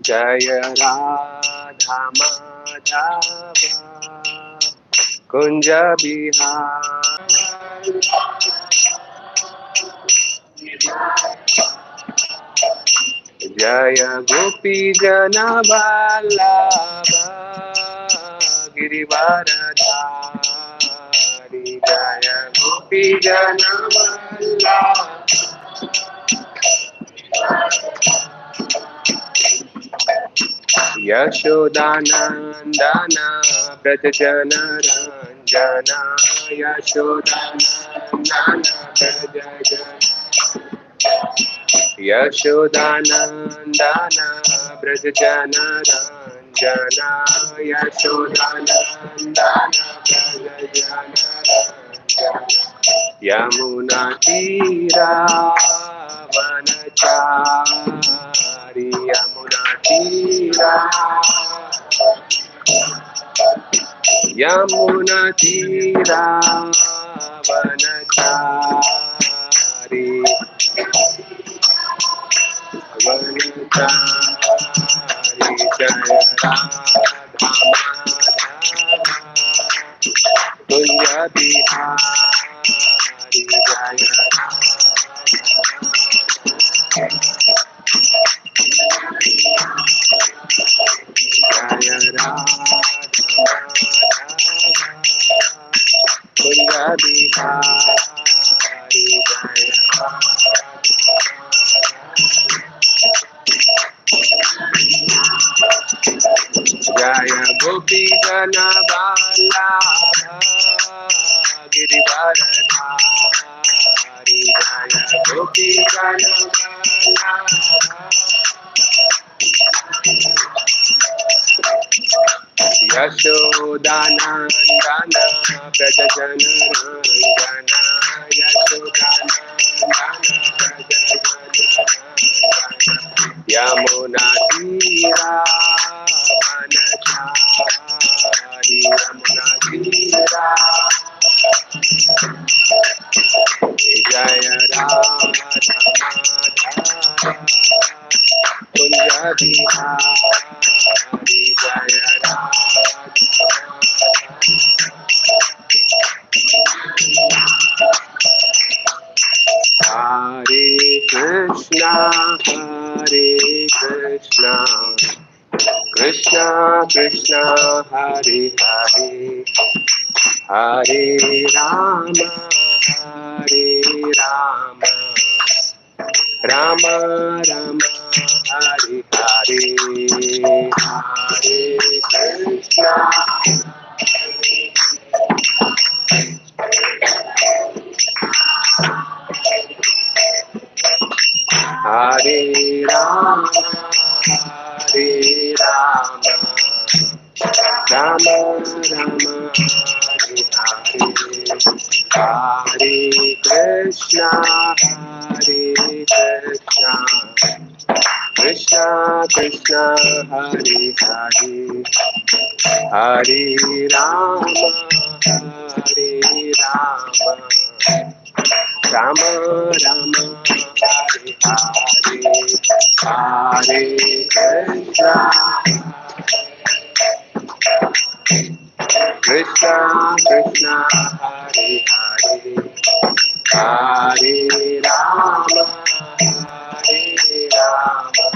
Jaya Radha Madhava Kunja Bihar. Jaya Gopi Jana Vallabha Girivaradhari. Jaya Gopi Jana Vallabha Yashodanandana Prajajana Ranjana. Yashodanandana Prajajana. Yashodanandana Prajajana Ranjana. Yashodanandana Prajajana Ranjana. Yamuna Tira Vanachari. Yamuna Tira Yamuna Tira Vanachari. Vanachari. Jaya Radha Madhava Kunja Bihari. Jaya Jaya Radha Kunja Bihari. Jaya Gopi Jana Vallabha Girivaradhari. Jaya Gopi Jana Vallabha Yashodanandana Prajajana Ranjana. Yashodanandana Prajajana Ranjana. Yamuna Tira Vanachari. Yamuna Tira. Jaya Radha Madhava Kunja Bihari. Jaya Radha Hare Krishna Hare Krishna Krishna Krishna Hare Hare Hare Rama Hare Rama Rama Rama Hare Hare. Hare Krishna Hare Rama Hare Rama Rama Rama Hare Hare. Hare Krishna Hare Krishna Krishna Krishna Hare Hare Hare Rama Hare Rama Rama Rama Hare Hare. Hare Krishna Krishna Krishna Hare Hare Hare Rama Hare Rama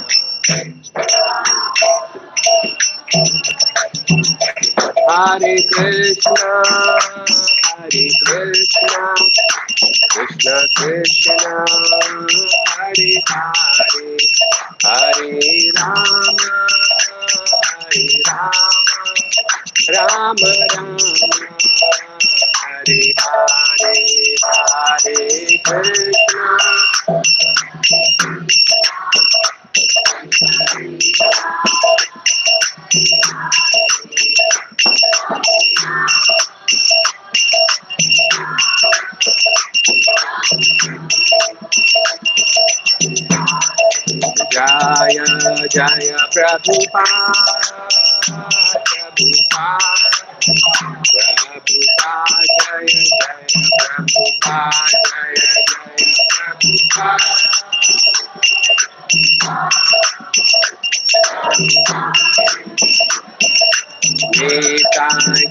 Hare Krishna Krishna Krishna Hare Hare Hare Rama Rama Rama Hare Hare. Hare Krishna Jaya Jaya Prabhupada Prabhupada Prabhupada Jaya Jaya Prabhupada Jaya Jaya Prabhupada Nitai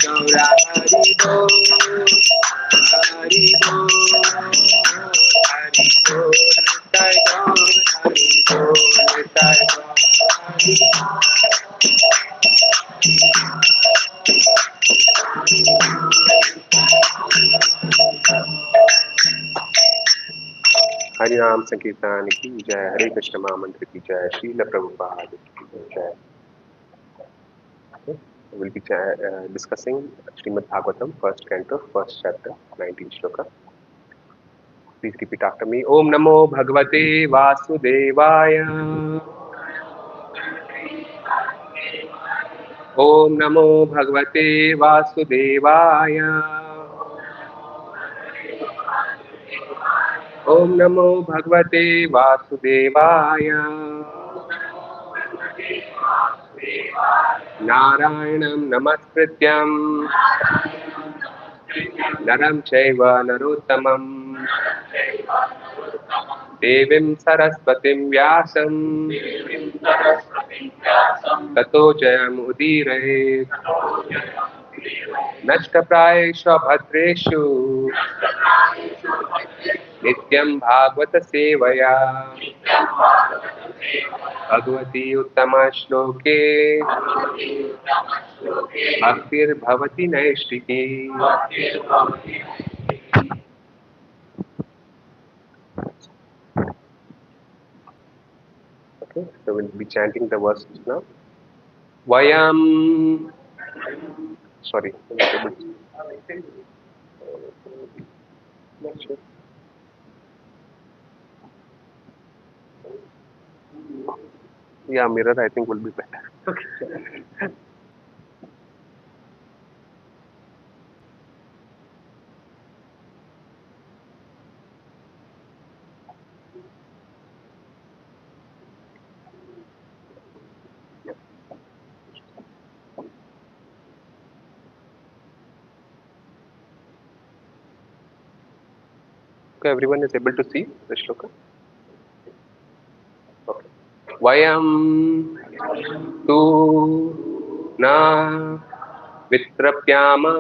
Gaura Hari Bol, Hari Bol, Hari Bol, Nitai Gaura Hari Bol, Nitai Gaura Hari Bol. Hari नाम संकीर्तन की जय, हरे कृष्ण महामंत्र की जय, श्रील प्रभुपाद की जय. We'll be discussing Srimad Bhagavatam, first canto, first chapter, 19th shloka. Please repeat after me. Om Namo Bhagavate Vasudevaya. Om Namo Bhagavate Vasudevaya. Om Namo Bhagavate Vasudevaya. Narayanam Namaskrityam Naram Chaiva Narottamam Devim Saraswatim Vyasam Tato Jayam Udire Nashtaprayeshu Bhadreshu Nityam Bhagavata Sevaya Bhagavati Uttama Shloke Bhaktir Bhavati Naishtiki. Okay, so we'll be chanting the verses now. Vayam. Sorry. Yeah, mirror I think will be better. Okay. Okay, everyone is able to see the shloka? Okay. Vayam tu na vitrapyama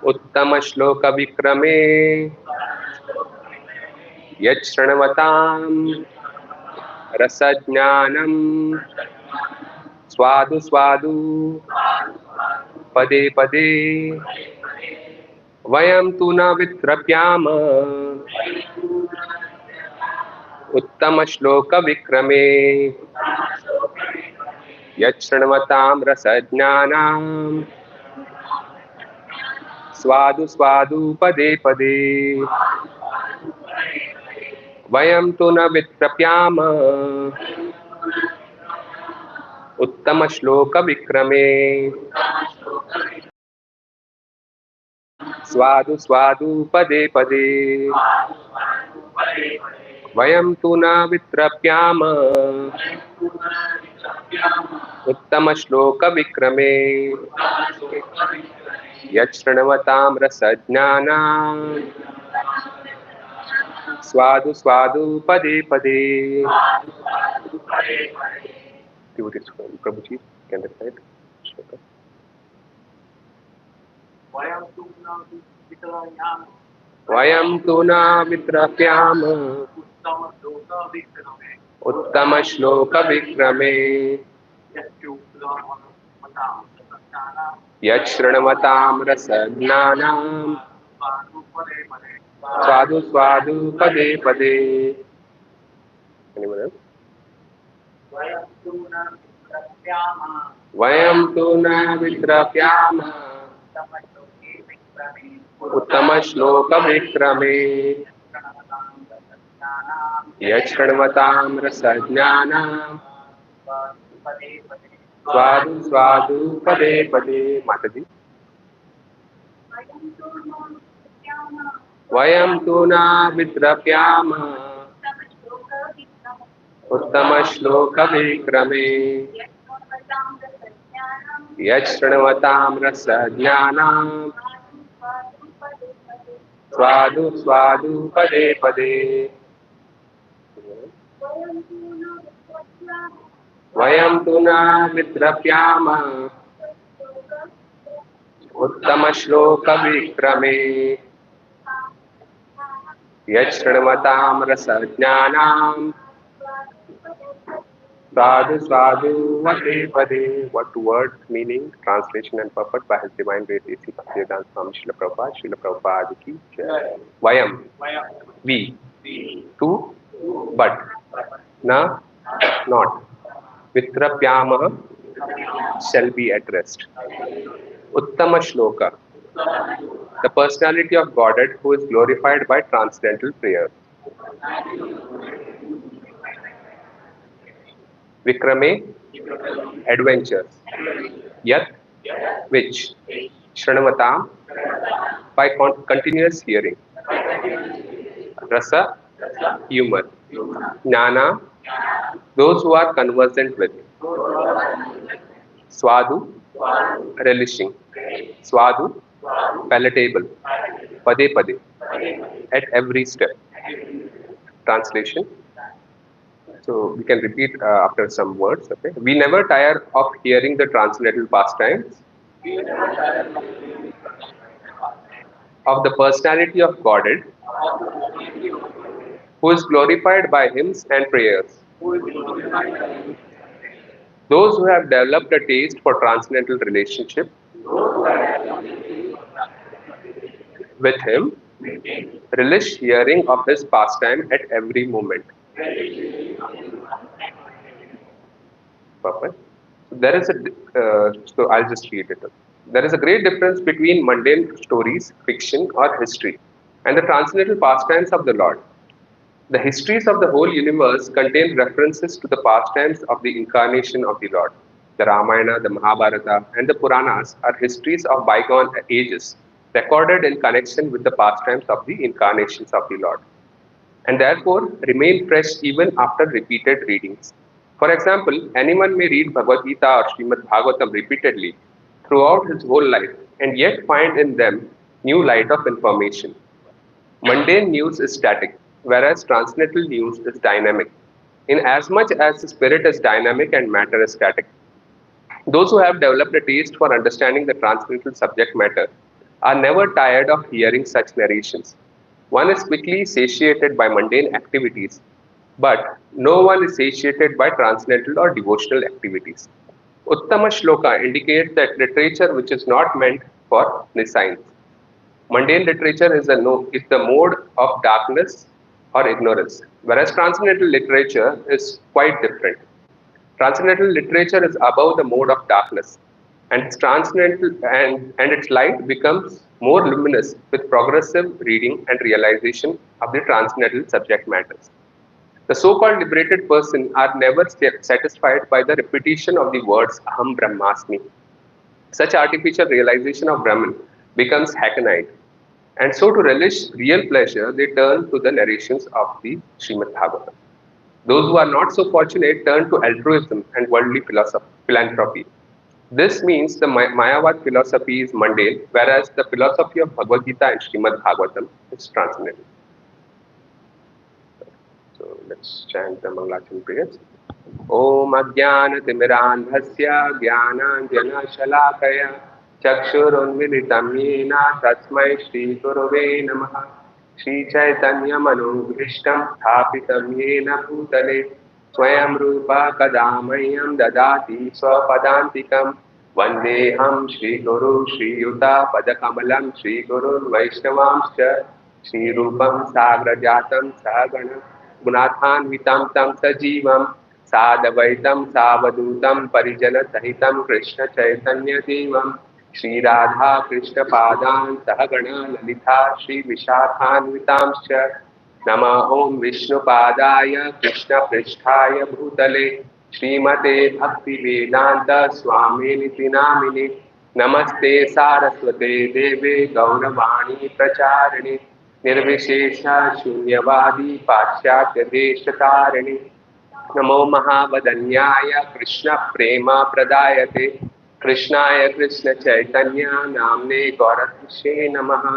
uttama shloka vikrame yat shranavatam rasajnanam swadu swadu pade pade. Vayam tu na vitrapyama uttama shloka vikrame yat shranavatam rasajnanam swadu swadu pade pade. Vayam tu na vitrapyama uttama shloka vikrame swadu swadu pade pade. Vayam tu na vitrapyama uttama shloka vikrame yat shranavatam rasajnanam swadu swadu pade pade. Devotees, Prabhu ji can recite shloka. Vayam tu na vitrapyama uttama shloka vikrame yat shranavatam rasajnanam swadu swadu pade pade. Anyone else? Vayam tu na vitrapyama uttama shloka vikrame yat shranavatam rasajnanam swadu swadu pade pade. Mataji. Vayam tu na vitrapyama uttama shloka vikrame yat shranavatam rasajnanam swadu swadu pade pade. वयं तु न विद्रप्यामः उत्तमश्लोकविक्रमे यच्छृण्वतां रसज्ञानाम् Sadhu Sadhu Vade Vade. What word, meaning, translation and purport by His Divine Grace A.C. Bhaktivedanta Swami Srila Prabhupada, Srila Prabhupada ki Jai. Vayam, we, to, but, na, not. Vitrapyamah shall be at rest. Uttama Shloka, the personality of Godhead who is glorified by transcendental prayer. Vikrame, adventures. Yat, which. Shranavatam, by continuous hearing. Rasa, humor. Jnana, those who are conversant with. Swadu, relishing. Swadu, palatable. Pade pade, at every step. Translation. So we can repeat after some words. Okay. We never tire of hearing the transcendental pastimes of the personality of Godhead, who is glorified by hymns and prayers. Those who have developed a taste for transcendental relationship with him relish hearing of his pastime at every moment. Perfect. There is a so I'll just read it. There is a great difference between mundane stories, fiction, or history, and the transcendental pastimes of the Lord. The histories of the whole universe contain references to the pastimes of the incarnation of the Lord. The Ramayana, the Mahabharata, and the Puranas are histories of bygone ages, recorded in connection with the pastimes of the incarnations of the Lord, and therefore remain fresh even after repeated readings. For example, anyone may read Bhagavad Gita or Srimad Bhagavatam repeatedly throughout his whole life and yet find in them new light of information. Mundane news is static, whereas transcendental news is dynamic. In as much as the spirit is dynamic and matter is static, those who have developed a taste for understanding the transcendental subject matter are never tired of hearing such narrations. One is quickly satiated by mundane activities, but no one is satiated by transcendental or devotional activities. Uttama Shloka indicates that literature which is not meant for nescience. Mundane literature is the mode of darkness or ignorance, whereas transcendental literature is quite different. Transcendental literature is above the mode of darkness, and its transcendental and its light becomes more luminous with progressive reading and realization of the transcendental subject matters. The so-called liberated person are never satisfied by the repetition of the words Aham Brahmasmi. Such artificial realization of Brahman becomes hackneyed, and so to relish real pleasure, they turn to the narrations of the Srimad Bhagavatam. Those who are not so fortunate turn to altruism and worldly philanthropy. This means the Mayavad philosophy is mundane, whereas the philosophy of Bhagavad Gita and Srimad Bhagavatam is transcendental. So let's chant the Mangalacharna prayers. Om Ajnanatimirandhasya Jnananjana Shalakaya Chakshurunmilitam Yena Tasmai Shri Gurave Namaha Shri Chaitanya Manubhishtam Sthapitam Yena Bhutale Swayam Rupa Kadamayam Dadati Swapadantikam Vandeham Shri Guru Shri Yuta Padakamalam Shri Gurun Vaishnavamscha Shri Rupam Sagrajatam Saganam Gunathanvitam Tam Sajivam Sadavaitam Savadutam Parijana Sahitam Krishna Chaitanya Devam Shri Radha Krishna Padan Sahagana Lalita Shri Vishakhanvitamscha Nama Om Vishnu Padaya Krishna Pristhaya Bhutale Srimate Bhakti Vedanta Swami Niti Namini Namaste Saraswate Deve Gauravani Pracharini Nirvishesha Shunyavadi Paschatya Deshatarani Namo Mahavadanyaya Krishna Prema Pradayate Krishnaya Krishna Chaitanya Namne Gauratishe Namaha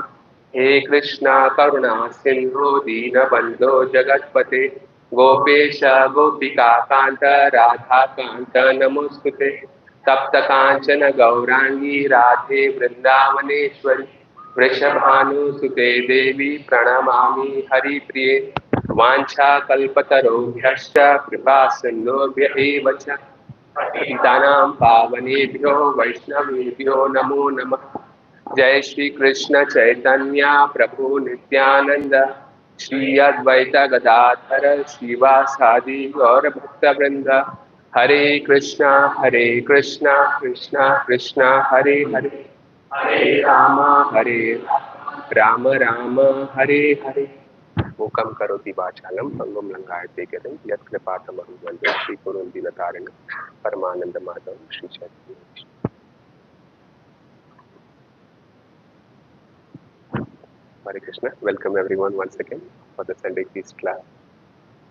He Krishna Karuna Sindhu Dina Bandho Jagatpate Gopesh गोपिकान्त Radhakant नमोस्तुते तप्त कांचन गौरांगी राधे वृंदावनेश्वरी वृषभानुसुते देवी प्रणमामि हरिप्रिये वाञ्छाकल्पतरुभ्यश्च कृपा सिन्धुभ्य एव च पतितानां पावनेभ्यो वैष्णवेभ्यो नमो नमः। जय श्री कृष्ण चैतन्य प्रभु नित्यानंद श्री अद्वैत गदाधर श्रीवासादि गौर भक्त वृंद। हरे कृष्णा कृष्णा कृष्णा हरे हरे, हरे हरे राम राम हरे हरे। मूकं करोति वाचालं पंगुं लंघयते गिरिं यत्कृपातमहं वन्दे श्रीगुरुं दीनतारिणं परमानन्दमाधवं Shri Chaitanya. Hare Krishna. Welcome everyone once again for the Sunday Feast class.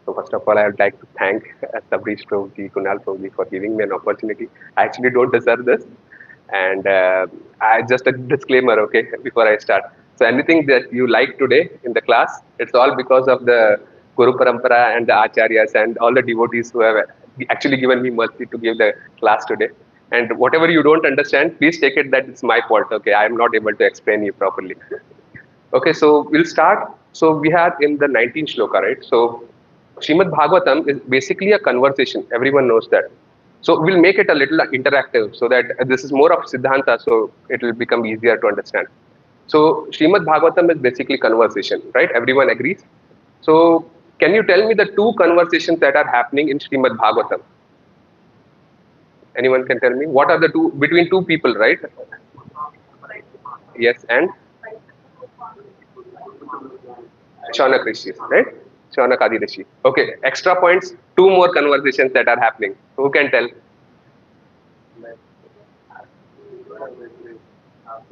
So first of all, I would like to thank Sabrish Prabhu, Kunal Prabhu for giving me an opportunity. I actually don't deserve this. And I just a disclaimer, okay, before I start. So anything that you like today in the class, it's all because of the Guru Parampara and the Acharyas and all the devotees who have actually given me mercy to give the class today. And whatever you don't understand, please take it that it's my fault, okay? I am not able to explain you properly. Okay, so we'll start. So we have in the 19th shloka, right? So Srimad Bhagavatam is basically a conversation. Everyone knows that. So we'll make it a little interactive so that this is more of Siddhanta, so it will become easier to understand. So Srimad Bhagavatam is basically conversation, right? Everyone agrees. So can you tell me the two conversations that are happening in Srimad Bhagavatam? Anyone can tell me? What are the two, between two people, right? Yes, and? Shaunak Rishi, right? Shaunak Adi Rishi. Okay, extra points, two more conversations that are happening. Who can tell?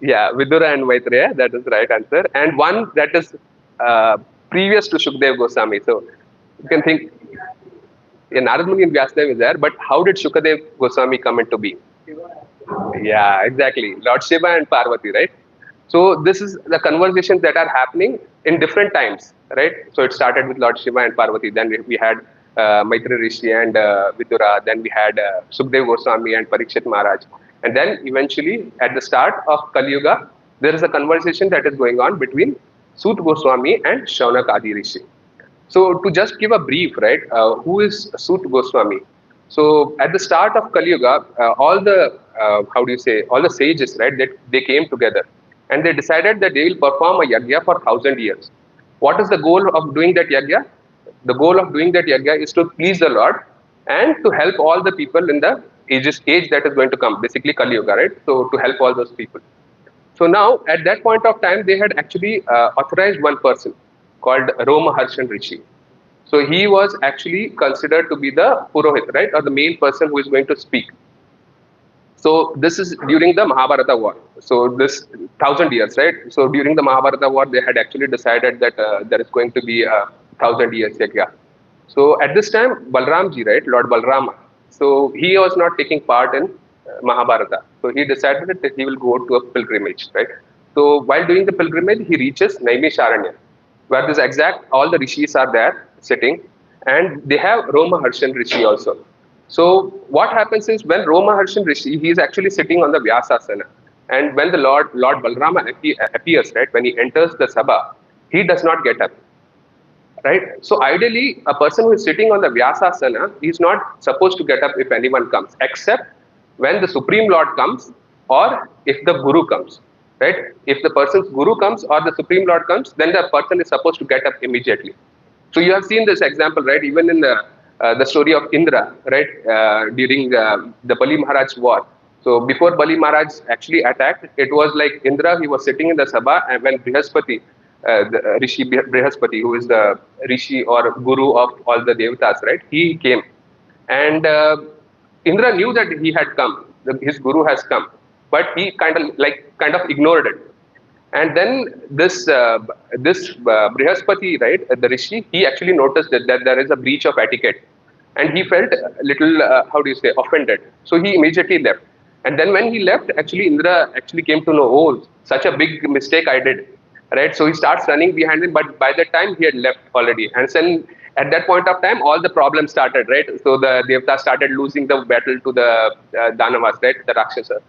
Yeah, Vidura and Maitreya, that is the right answer. And one that is previous to Shukdev Goswami. So you can think, yeah, Narad Muni and Vyasadeva is there, but how did Shukadev Goswami come into being? Yeah, exactly. Lord Shiva and Parvati, right? So this is the conversations that are happening in different times, right? So it started with Lord Shiva and Parvati. Then we had Maitri Rishi and Vidura. Then we had Sukdev Goswami and Parikshit Maharaj. And then eventually at the start of Kali Yuga, there is a conversation that is going on between Sut Goswami and Shaunak Adi Rishi. So to just give a brief, right, who is Sut Goswami? So at the start of Kali Yuga, all the, all the sages, right, they came together and they decided that they will perform a yagya for 1,000 years. What is the goal of doing that yagya? The goal of doing that yagya is to please the Lord and to help all the people in the age that is going to come, basically Kali Yuga, right? So to help all those people. So now, at that point of time, they had actually authorized one person called Roma Harshan Rishi. So he was actually considered to be the Purohit, right, or the main person who is going to speak. So this is during the Mahabharata war. So this 1,000 years, right? So during the Mahabharata war, they had actually decided that there is going to be a 1,000 years yagya. So at this time, Balramji, right, Lord Balrama, so he was not taking part in Mahabharata. So he decided that he will go to a pilgrimage, right? So while doing the pilgrimage, he reaches Naimisharanya, where this exact all the rishis are there sitting, and they have Roma Harshan Rishi also. So what happens is when Roma Harshan Rishi, he is actually sitting on the Vyasasana, and when the Lord Balrama appears, right, when he enters the Sabha, he does not get up. Right? So ideally, a person who is sitting on the Vyasasana is not supposed to get up if anyone comes, except when the Supreme Lord comes or if the Guru comes. Right? If the person's Guru comes or the Supreme Lord comes, then the person is supposed to get up immediately. So you have seen this example, right? Even in the story of Indra, right? During the Bali Maharaj war. So before Bali Maharaj actually attacked, it was like Indra, he was sitting in the Sabha, and when Brihaspati, the Rishi Brihaspati, who is the Rishi or Guru of all the Devatas, right? He came. And Indra knew that he had come, his Guru has come, but he kind of ignored it. And then this Brihaspati, right, the Rishi, he actually noticed that there is a breach of etiquette. And he felt a little, offended. So he immediately left. And then when he left, actually Indra actually came to know, oh, such a big mistake I did. Right, so he starts running behind him, but by that time he had left already. And then At that point of time, all the problems started, right? So the Devtas started losing the battle to the Danavas, right? The Rakshasas.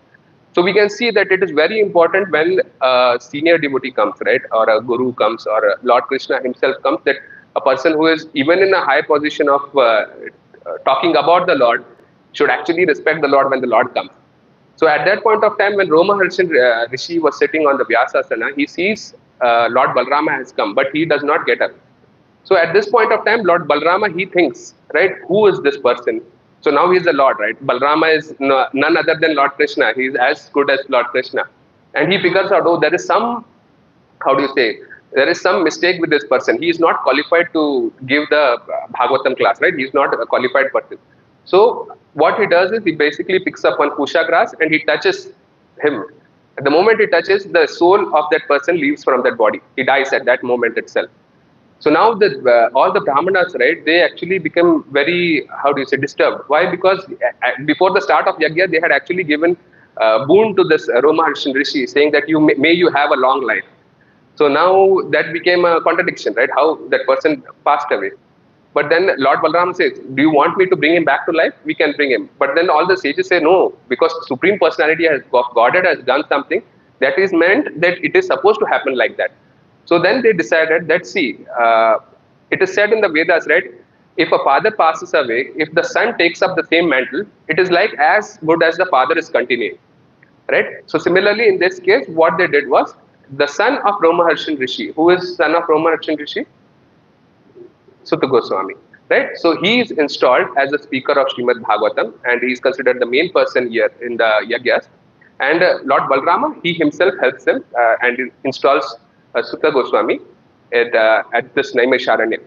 So we can see that it is very important when a senior devotee comes, right, or a guru comes, or Lord Krishna himself comes, that a person who is even in a high position of talking about the Lord should actually respect the Lord when the Lord comes. So at that point of time, when Romaharshan Rishi was sitting on the Vyasasana, he sees Lord Balrama has come, but he does not get up. So at this point of time, Lord Balrama, he thinks, right, who is this person? So now he is the Lord, right? Balrama is none other than Lord Krishna. He is as good as Lord Krishna. And he figures out, oh, there is some, how do you say, there is some mistake with this person. He is not qualified to give the Bhagavatam class, right? He is not a qualified person. So what he does is he basically picks up one kusha grass and he touches him. At the moment he touches, the soul of that person leaves from that body. He dies at that moment itself. So now all the Brahmanas, right, they actually become very, how do you say, disturbed. Why? Because before the start of Yagya, they had actually given boon to this Romaharshan Rishi, saying that may you have a long life. So now that became a contradiction, right? How that person passed away. But then Lord Balram says, do you want me to bring him back to life? We can bring him. But then all the sages say, no, because Supreme Personality has, Godhead has done something that is meant that it is supposed to happen like that. So then they decided that, see, it is said in the Vedas, right? If a father passes away, if the son takes up the same mantle, it is like as good as the father is continuing, right? So similarly, in this case, what they did was the son of Romaharshan Rishi. Who is son of Romaharshan Rishi? Sutta Goswami, right? So he is installed as a speaker of Srimad Bhagavatam, and he is considered the main person here in the Yagyas. And Lord Balrama, he himself helps him and installs Sutta Goswami at this Naimisharanya.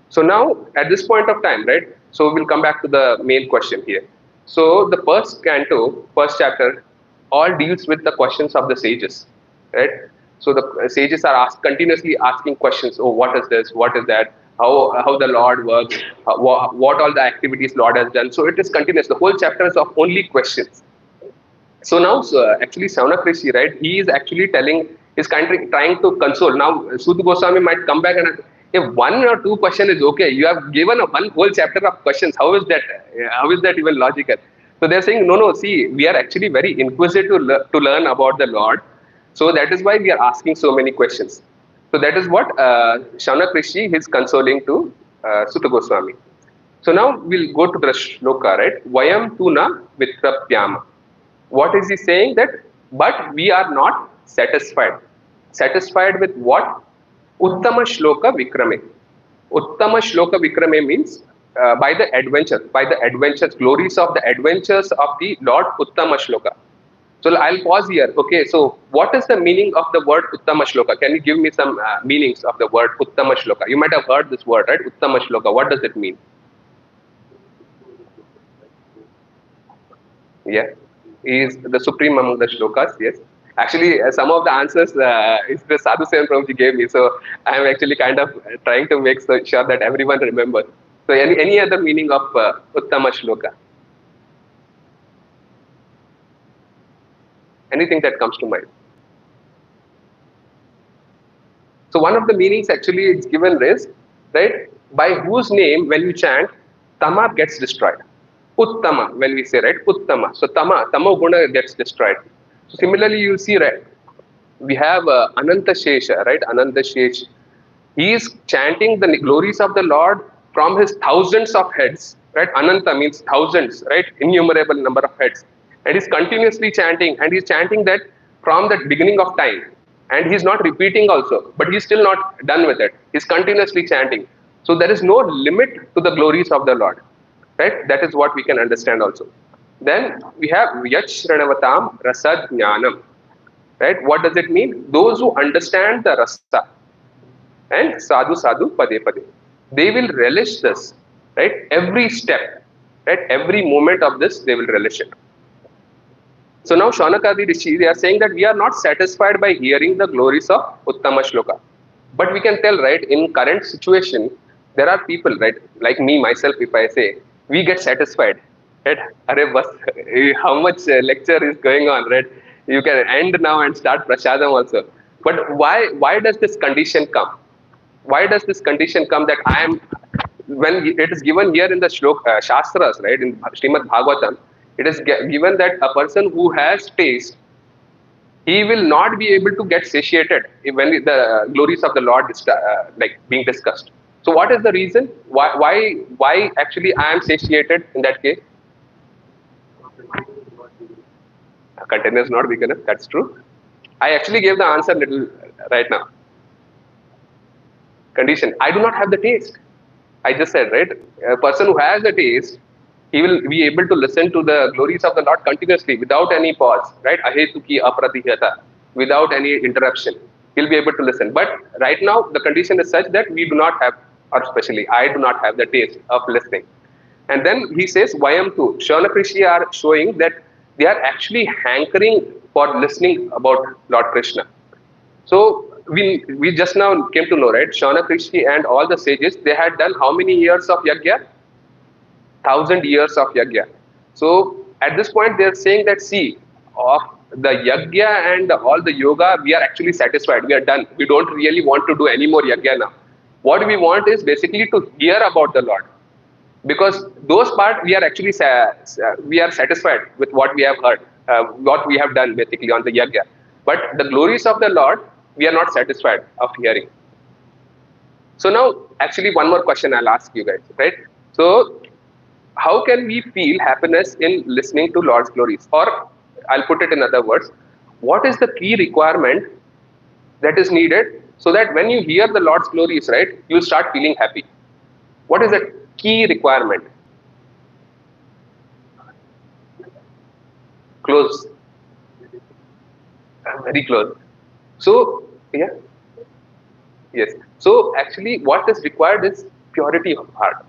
So now, at this point of time, right? So we'll come back to the main question here. So the first canto, first chapter, all deals with the questions of the sages, right? So the sages are continuously asking questions. Oh, what is this? What is that? How the Lord works? What all the activities Lord has done? So it is continuous. The whole chapter is of only questions. So now, actually, Shaunak Rishi, right? He is actually he's trying to console. Now, Sudha Goswami might come back and if one or two questions is okay, you have given one whole chapter of questions. How is that? How is that even logical? So they're saying, no, see, we are actually very inquisitive to learn about the Lord. So that is why we are asking so many questions. So that is what Shaunak Rishi is consoling to Sutta Goswami. So now we'll go to the shloka, right? Vayam tuna vitrapyama. What is he saying? That, but we are not satisfied. Satisfied with what? Uttama shloka vikrame. Uttama shloka vikrame means by the adventures, glories of the adventures of the Lord Uttama shloka. So I'll pause here. Okay, so what is the meaning of the word Uttama shloka? Can you give me some meanings of the word Uttama shloka? You might have heard this word, right? Uttama shloka. What does it mean? Yeah, he is the supreme among the shlokas. Yes, actually, some of the answers is the Sadhu Sevan Prabhuji gave me. So I am actually kind of trying to make sure that everyone remembers. So any other meaning of Uttama shloka? Anything that comes to mind? So one of the meanings actually is given is, right, by whose name when you chant, Tama gets destroyed. Uttama, when we say, right, Uttama. So Tama Guna gets destroyed. So similarly, you see, right, we have Ananta Shesha, right, Ananta Shesh. He is chanting the glories of the Lord from his thousands of heads, right? Ananta means thousands, right? Innumerable number of heads. And he's continuously chanting, and he's chanting that from the beginning of time. And he's not repeating also, but he's still not done with it. He's continuously chanting. So there is no limit to the glories of the Lord, right? That is what we can understand also. Then we have Yach Shranavatam Rasad Jnanam, right? What does it mean? Those who understand the rasa and sadhu sadhu pade pade, they will relish this, right? Every step, right? Every moment of this, they will relish it. So now Shaunakadi Rishi, they are saying that we are not satisfied by hearing the glories of Uttama Shloka. But we can tell, right, in current situation, there are people, right, like me, myself, if I say, we get satisfied, right? How much lecture is going on, right? You can end now and start prasadam also. But why does this condition come? Why does this condition come that I am when it is given here in the Shastras, right, in Srimad Bhagavatam, it is given that a person who has taste, he will not be able to get satiated when the glories of the Lord is like being discussed. So what is the reason? Why actually I am satiated in that case? A container is not big enough. That's true. I actually gave the answer little right now. Condition. I do not have the taste. I just said, right? A person who has the taste, he will be able to listen to the glories of the Lord continuously without any pause, right? Ahetuki apratihata, without any interruption. He'll be able to listen. But right now, the condition is such that we do not have, or especially I do not have the taste of listening. And then he says, Vayam too. Shaunakrishi are showing that they are actually hankering for listening about Lord Krishna. So we just now came to know, right? Shaunakrishi and all the sages, they had done how many years of yajna? 1,000 years of yajna. So at this point, they are saying that, see, of the yajna and all the yoga, we are actually satisfied. We are done. We don't really want to do any more yajna now. What we want is basically to hear about the Lord, because those part we are actually we are satisfied with what we have heard, what we have done basically on the yajna. But the glories of the Lord, we are not satisfied of hearing. So now, actually, one more question I'll ask you guys, right? So, how can we feel happiness in listening to Lord's glories? Or, I'll put it in other words, what is the key requirement that is needed so that when you hear the Lord's glories, right, you'll start feeling happy? What is the key requirement? Close. Very close. So, yeah. Yes. So actually, what is required is purity of heart,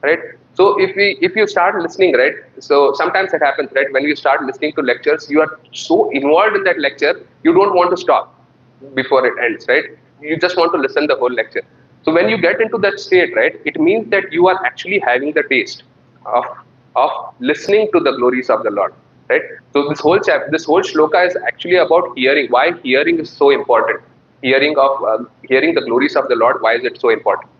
right? So if you start listening, right? So sometimes it happens, right? When you start listening to lectures, you are so involved in that lecture, you don't want to stop before it ends, right? You just want to listen the whole lecture. So when you get into that state, right, it means that you are actually having the taste of of listening to the glories of the Lord, right? So this whole shloka is actually about hearing. Why hearing is so important? Hearing the glories of the Lord. Why is it so important?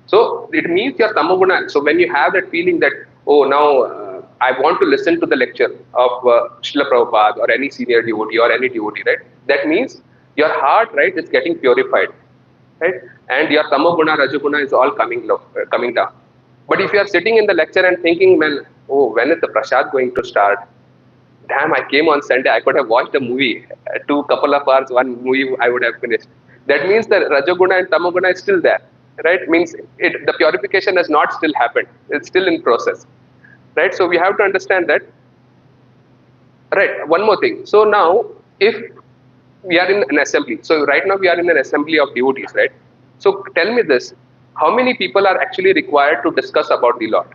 So it means your tamoguna. So when you have that feeling that, oh, now I want to listen to the lecture of Srila Prabhupada or any senior devotee or any devotee, right? That means your heart, right, is getting purified, right? And your tamoguna, rajoguna is all coming down. But if you are sitting in the lecture and thinking, well, oh, when is the prasad going to start? Damn, I came on Sunday. I could have watched a movie, two couple of hours, one movie I would have finished. That means the Rajoguna and Tamoguna is still there, right? Means the purification has not still happened. It's still in process, right? So we have to understand that. Right. One more thing. So now, if we are in an assembly, so right now we are in an assembly of devotees, right? So tell me this: how many people are actually required to discuss about the Lord?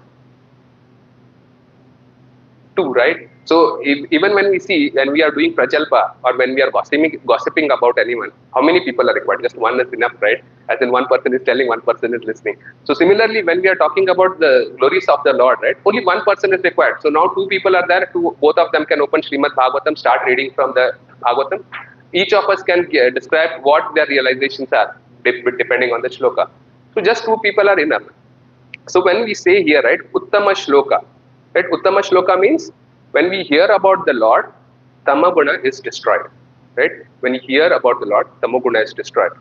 Two, right? So even when we are doing prajalpa or when we are gossiping about anyone, how many people are required? Just one is enough, right? As in one person is telling, one person is listening. So similarly, when we are talking about the glories of the Lord, right? Only one person is required. So now two people are there. Both of them can open Srimad Bhagavatam, start reading from the Bhagavatam. Each of us can describe what their realizations are, depending on the shloka. So just two people are enough. So when we say here, right, Uttama Shloka, right? Uttama Shloka means when we hear about the Lord, Tamaguna is destroyed, right? When you hear about the Lord, Tamaguna is destroyed.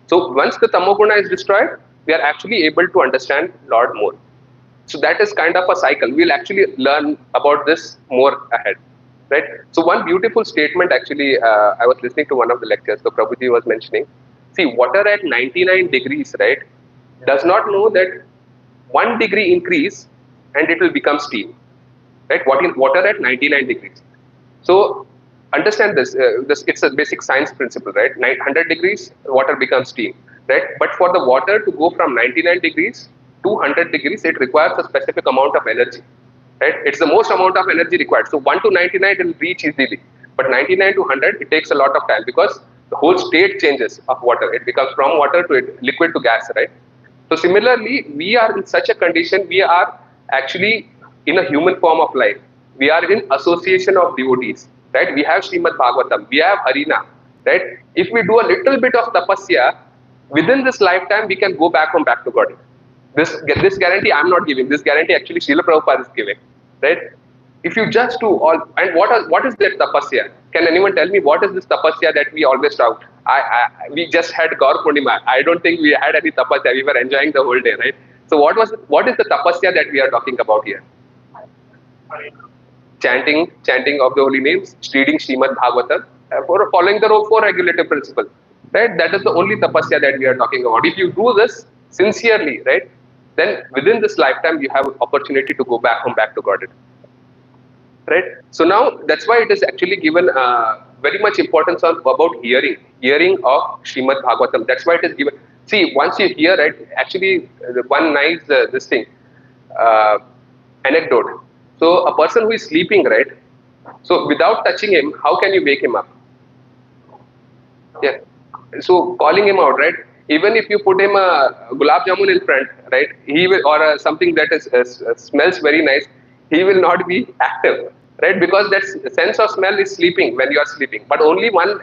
So once the Tamaguna is destroyed, we are actually able to understand Lord more. So that is kind of a cycle. We'll actually learn about this more ahead, right? So one beautiful statement actually, I was listening to one of the lectures, so Prabhuji was mentioning, see, water at 99 degrees, right, does not know that 1 degree increase and it will become steam, right? Water at 99 degrees. So understand this. It's a basic science principle, right? 100 degrees, water becomes steam, right? But for the water to go from 99 degrees to 100 degrees, it requires a specific amount of energy, right? It's the most amount of energy required. So 1 to 99 it will reach easily, but 99 to 100 it takes a lot of time because the whole state changes of water. It becomes from water to liquid to gas, right? So similarly, we are in such a condition. We are actually in a human form of life. We are in association of devotees, right? We have Srimad Bhagavatam, we have Harina, right? If we do a little bit of tapasya, within this lifetime, we can go back to God. This guarantee I'm not giving. This guarantee actually Srila Prabhupada is giving, right? If you just do all, and what is that tapasya? Can anyone tell me what is this tapasya that we always talk? We just had Gaur Purnima. I don't think we had any tapasya. We were enjoying the whole day, right? So what is the tapasya that we are talking about here? Chanting of the holy names, reading Srimad Bhagavatam, for following the four regulative principles, right? That is the only tapasya that we are talking about. If you do this sincerely, right, then within this lifetime you have opportunity to go back to Godhead, right? So now that's why it is actually given very much importance on about hearing of Srimad Bhagavatam. That's why it is given. See, once you hear, right, actually one nice this thing uh, anecdote. So a person who is sleeping, right? So without touching him, how can you wake him up? Yeah. So calling him out, right? Even if you put him a gulab jamun in front, right? He will, or something that smells very nice, he will not be active, right? Because that sense of smell is sleeping when you are sleeping. But only one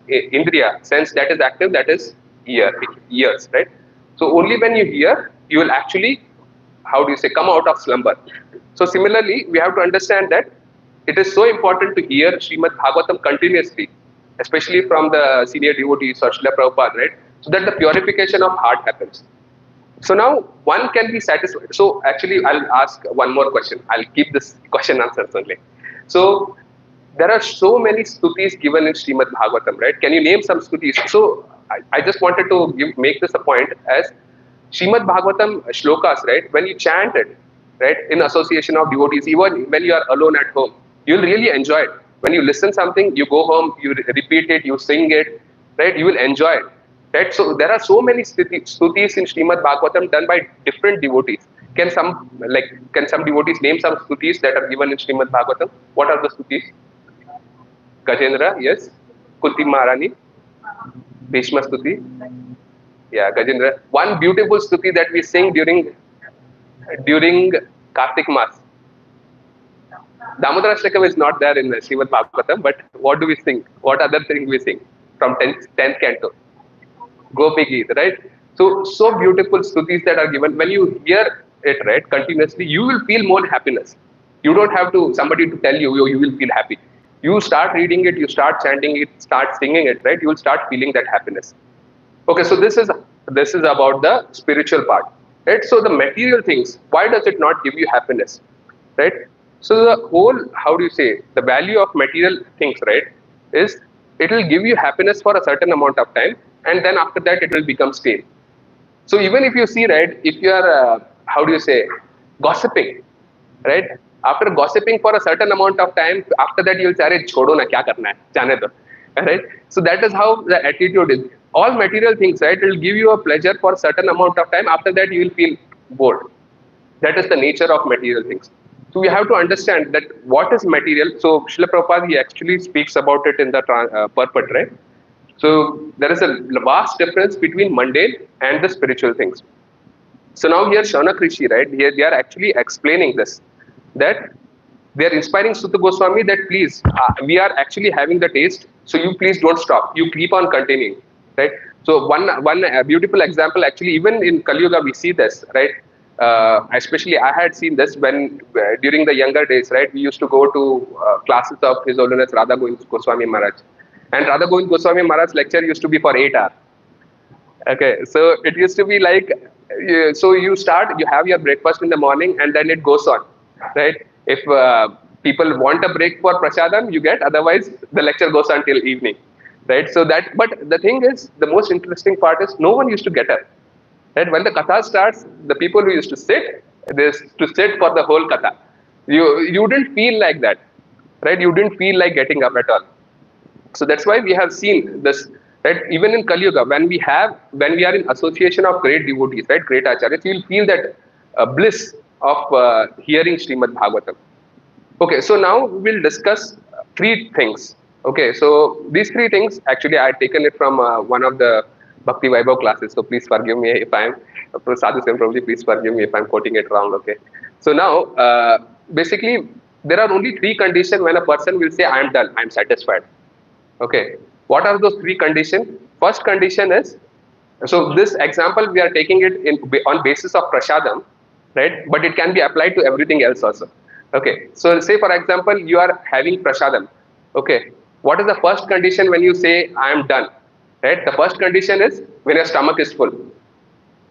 indriya sense that is active, that is ears, right? So only when you hear, you will actually, how do you say, come out of slumber. So similarly, we have to understand that it is so important to hear Srimad Bhagavatam continuously, especially from the senior devotees or Srila Prabhupada, right? So that the purification of heart happens. So now one can be satisfied. So actually, I'll ask one more question. I'll keep this question answered only. So there are so many stutis given in Srimad Bhagavatam, right? Can you name some stutis? So I just wanted to make this a point as Srimad Bhagavatam shlokas, right? When you chant it, right, in association of devotees, even when you are alone at home, you'll really enjoy it. When you listen something, you go home, you repeat it, you sing it, right? You will enjoy it, right? So there are so many stutis in Srimad Bhagavatam done by different devotees. Can some devotees name some stutis that are given in Srimad Bhagavatam? What are the stutis? Gajendra, yes. Kunti Maharani, Bhishma Stuti. Yeah, Gajendra. One beautiful stuti that we sing during Kartik Mas. Damodara Shtakam is not there in the Srimad Bhagavatam, but what do we sing? What other thing we sing from 10th canto? Gopi Geet, right? So beautiful stutis that are given. When you hear it, right, continuously, you will feel more happiness. You don't have to somebody to tell you, you will feel happy. You start reading it, you start chanting it, start singing it, right? You will start feeling that happiness. Okay, so this is about the spiritual part, right? So the material things, why does it not give you happiness, right? So the whole, how do you say, the value of material things, right, is it will give you happiness for a certain amount of time, and then after that it will become stale. So even if you see, right, if you are, how do you say, gossiping, right? After gossiping for a certain amount of time, after that you will say, "Arey, chodo na, kya karna hai? Jane do." Right? So that is how the attitude is. All material things, right, will give you a pleasure for a certain amount of time. After that, you will feel bored. That is the nature of material things. So we have to understand that what is material. So Srila Prabhupada, he actually speaks about it in the purport, right? So there is a vast difference between mundane and the spiritual things. So now here Shaunak Rishi, right, here they are actually explaining this, that they are inspiring Sutta Goswami that please, we are actually having the taste, so you please don't stop. You keep on continuing, right? So one beautiful example, actually, even in Kali Yuga, we see this, right? Especially I had seen this when during the younger days, right? We used to go to classes of His Holiness Radha Govind Goswami Maharaj, and Radha Govind Goswami Maharaj's lecture used to be for 8 hours. Okay, so it used to be like, so you have your breakfast in the morning, and then it goes on, right? If people want a break for prasadam, you get, otherwise the lecture goes on till evening, right? So that, but the thing is, the most interesting part is no one used to get up, right? When the katha starts, the people who used to sit, they used to sit for the whole katha. You didn't feel like that, right? You didn't feel like getting up at all. So that's why we have seen this, right? Even in Kali Yuga, when we are in association of great devotees, right, great acharyas, you will feel that bliss of hearing Srimad Bhagavatam. Okay, so now we'll discuss 3 things. Okay, so these 3 things, actually I had taken it from one of the Bhakti Vaibhav classes, so please forgive me if I'm, Sadhu Semprabhu, please forgive me if I'm quoting it wrong, okay. So now, basically, there are only 3 conditions when a person will say, I am done, I am satisfied. Okay, what are those 3 conditions? First condition is So this example we are taking it on basis of prasadam, right? But it can be applied to everything else also. Okay. So say for example you are having prasadam. Okay. What is the first condition when you say I am done? Right. The first condition is when your stomach is full.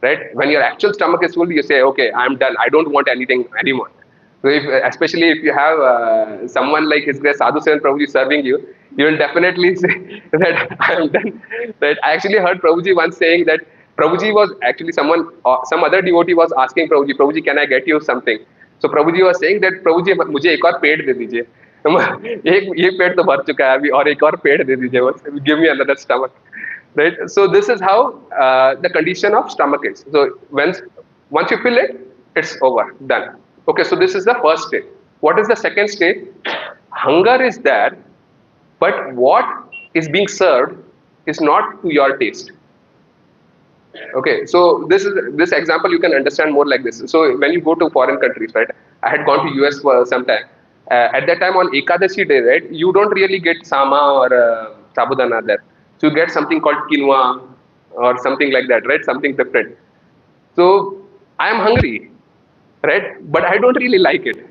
Right. When your actual stomach is full, you say, okay, I am done. I don't want anything anymore. So if, especially if you have someone like His Grace Sadhu Sevan Prabhuji serving you, you will definitely say that I am done. That I actually heard Prabhuji once saying that Prabhuji was actually someone, some other devotee was asking Prabhuji, Prabhuji, can I get you something? So Prabhuji was saying that Prabhuji, मुझे एक और पेड़ दे दीजिए. एक ये पेड़ तो भर चुका है अभी और एक और पेड़ दे दीजिए बस. Give me another stomach. Right. So this is how the condition of stomach is. So once you fill it, it's over, done. Okay, so this is the first state. What is the second state? Hunger is there, but what is being served is not to your taste. Okay, so this example you can understand more like this. So when you go to foreign countries, right? I had gone to US for some time. At that time on Ekadashi day, right? You don't really get sama or sabudana there. So you get something called quinoa or something like that, right? Something different. So I am hungry, right? But I don't really like it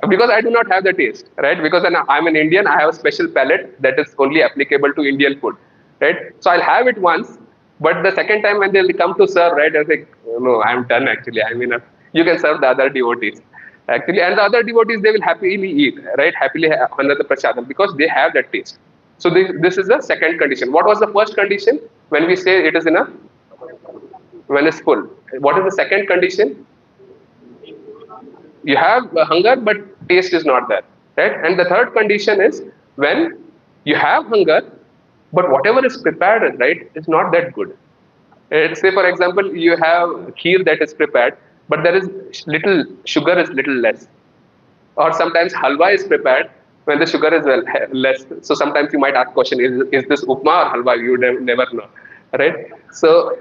because I do not have the taste, right? Because I'm an Indian, I have a special palate that is only applicable to Indian food, right? So I'll have it once, but the second time when they'll come to serve, right, I'll say, no, I'm done actually. I mean, you can serve the other devotees. Actually, and the other devotees, they will happily eat, right? Happily honor the prasadam because they have that taste. So this is the second condition. What was the first condition? When we say it is in when it's full. What is the second condition? You have hunger, but taste is not there, right? And the third condition is when you have hunger, but whatever is prepared, right, is not that good. Say for example, you have kheer that is prepared, but there is little sugar is little less, or sometimes halwa is prepared when the sugar is less. So sometimes you might ask question: Is this upma or halwa? You never know, right? So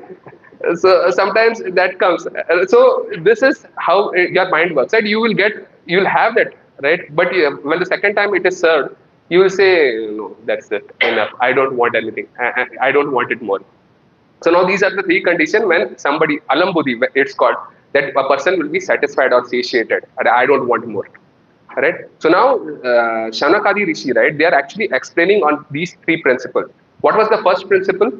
sometimes that comes. So this is how your mind works, right? You'll have that, right? But when the second time it is served, you will say, no, that's it, enough. I don't want anything. I don't want it more. So now these are the three conditions when somebody alambudi, it's called, that a person will be satisfied or satiated. I don't want more. Right. So now Shanakadi Rishi, right? They are actually explaining on these three principles. What was the first principle?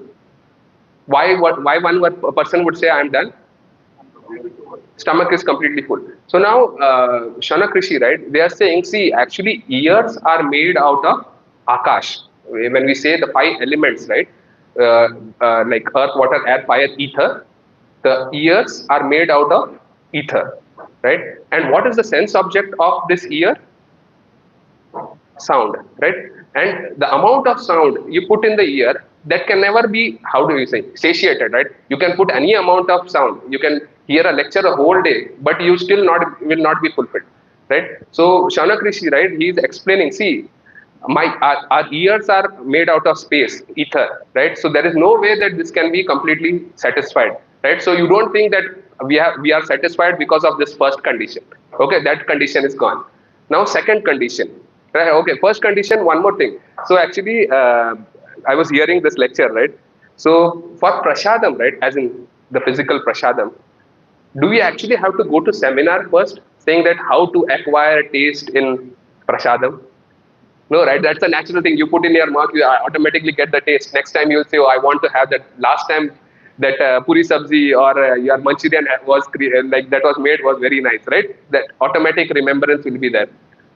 Why one person would say I am done? Stomach is completely full. So now Shanak Rishi, right? They are saying, see, actually ears are made out of Akash. When we say the five elements, right? Like earth, water, air, fire, ether, the ears are made out of ether, right? And what is the sense object of this ear? Sound, right? And the amount of sound you put in the ear, that can never be, how do you say, satiated, right? You can put any amount of sound. You can hear a lecture a whole day, but you still will not be fulfilled, right? So Shanak Rishi, right? He is explaining, see, our ears are made out of space, ether, right? So there is no way that this can be completely satisfied, right? So you don't think that we are satisfied because of this first condition. Okay, that condition is gone. Now second condition, right? Okay, first condition, one more thing. So actually, I was hearing this lecture, right? So for prasadam, right, as in the physical prasadam, do we actually have to go to seminar first, saying that how to acquire taste in prasadam? No, right? That's a natural thing. You put in your mouth, you automatically get the taste. Next time you'll say, oh, I want to have that. Last time that puri sabzi or your Manchurian was like that was made was very nice, right? That automatic remembrance will be there.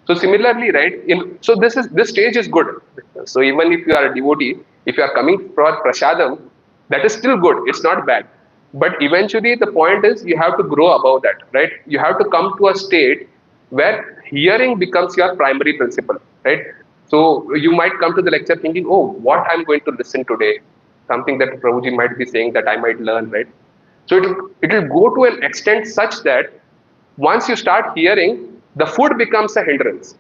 So similarly, right? So this stage is good. So even if you are a devotee, if you are coming for prasadam, that is still good. It's not bad. But eventually, the point is you have to grow above that, right? You have to come to a state where hearing becomes your primary principle, right? So you might come to the lecture thinking, oh, what I'm going to listen today, something that Prabhuji might be saying that I might learn, right? So it will go to an extent such that once you start hearing, the food becomes a hindrance,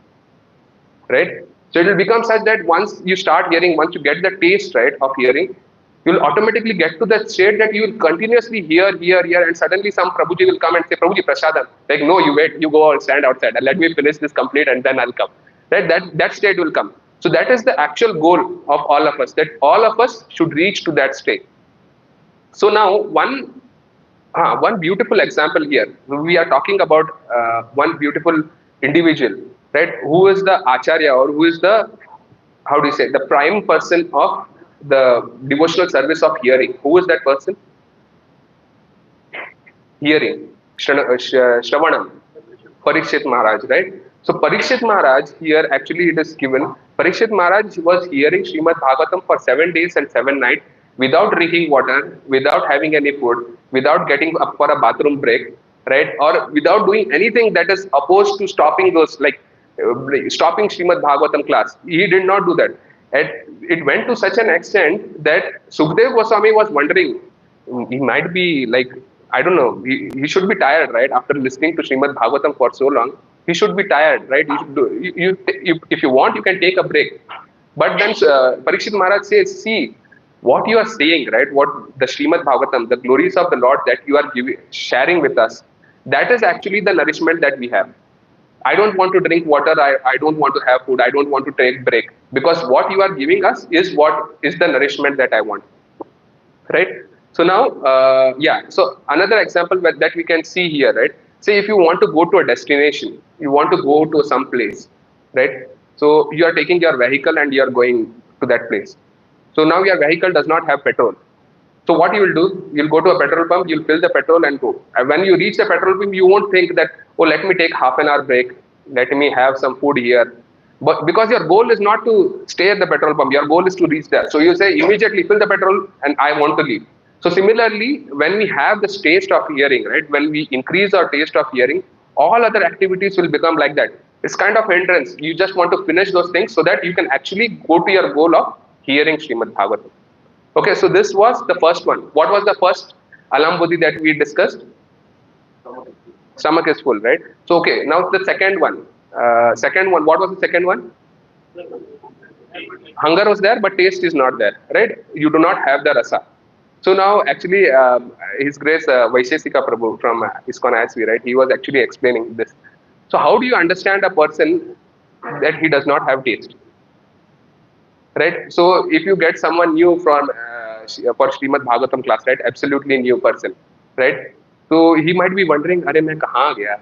right? So it will become such that once you start hearing, once you get the taste, right, of hearing, you will automatically get to that state that you will continuously hear, and suddenly some Prabhuji will come and say, Prabhuji, prasadam. Like, no, you wait, you go and stand outside and let me finish this complete and then I'll come. Right? That state will come. So that is the actual goal of all of us, that all of us should reach to that state. So now one beautiful example here. We are talking about one beautiful individual, right? Who is the acharya, or who is the, how do you say, the prime person of the devotional service of hearing? Who is that person? Hearing, Shravanam, Parikshit Maharaj, right? So Parikshit Maharaj here, actually it is given, Parikshit Maharaj was hearing Srimad Bhagavatam for 7 days and 7 nights without drinking water, without having any food, without getting up for a bathroom break, right? Or without doing anything that is opposed to stopping those, like stopping Srimad Bhagavatam class. He did not do that. And it went to such an extent that Sukhdev Goswami was wondering, he might be like, I don't know, he should be tired, right? After listening to Srimad Bhagavatam for so long, he should be tired, right? You should do, if you want, you can take a break. But then Parikshit Maharaj says, see, what you are saying, right? What the Srimad Bhagavatam, the glories of the Lord that you are sharing with us, that is actually the nourishment that we have. I don't want to drink water. I don't want to have food. I don't want to take break, because what you are giving us is what is the nourishment that I want, right? So now, so another example that we can see here, right? Say if you want to go to a destination, you want to go to some place, right? So you are taking your vehicle and you are going to that place. So now your vehicle does not have petrol. So what you will do, you'll go to a petrol pump, you'll fill the petrol and go. And when you reach the petrol pump, you won't think that, oh, let me take half an hour break, let me have some food here. But because your goal is not to stay at the petrol pump, your goal is to reach there. So you say immediately fill the petrol and I want to leave. So similarly, when we have this taste of hearing, right, when we increase our taste of hearing, all other activities will become like that. It's kind of hindrance. You just want to finish those things so that you can actually go to your goal of hearing Srimad Bhagavatam. Okay, so this was the first one. What was the first alam buddhi that we discussed? Stomach is full, right? So okay, now the second one. What was the second one? Hunger was there, but taste is not there, right? You do not have the rasa. So now actually, His Grace Vaishesika Prabhu from ISKCON ISV, right? He was actually explaining this. So how do you understand a person that he does not have taste? Right? So if you get someone new from for Srimad Bhagavatam class, right? Absolutely new person, right? So he might be wondering, अरे मैं कहाँ गया?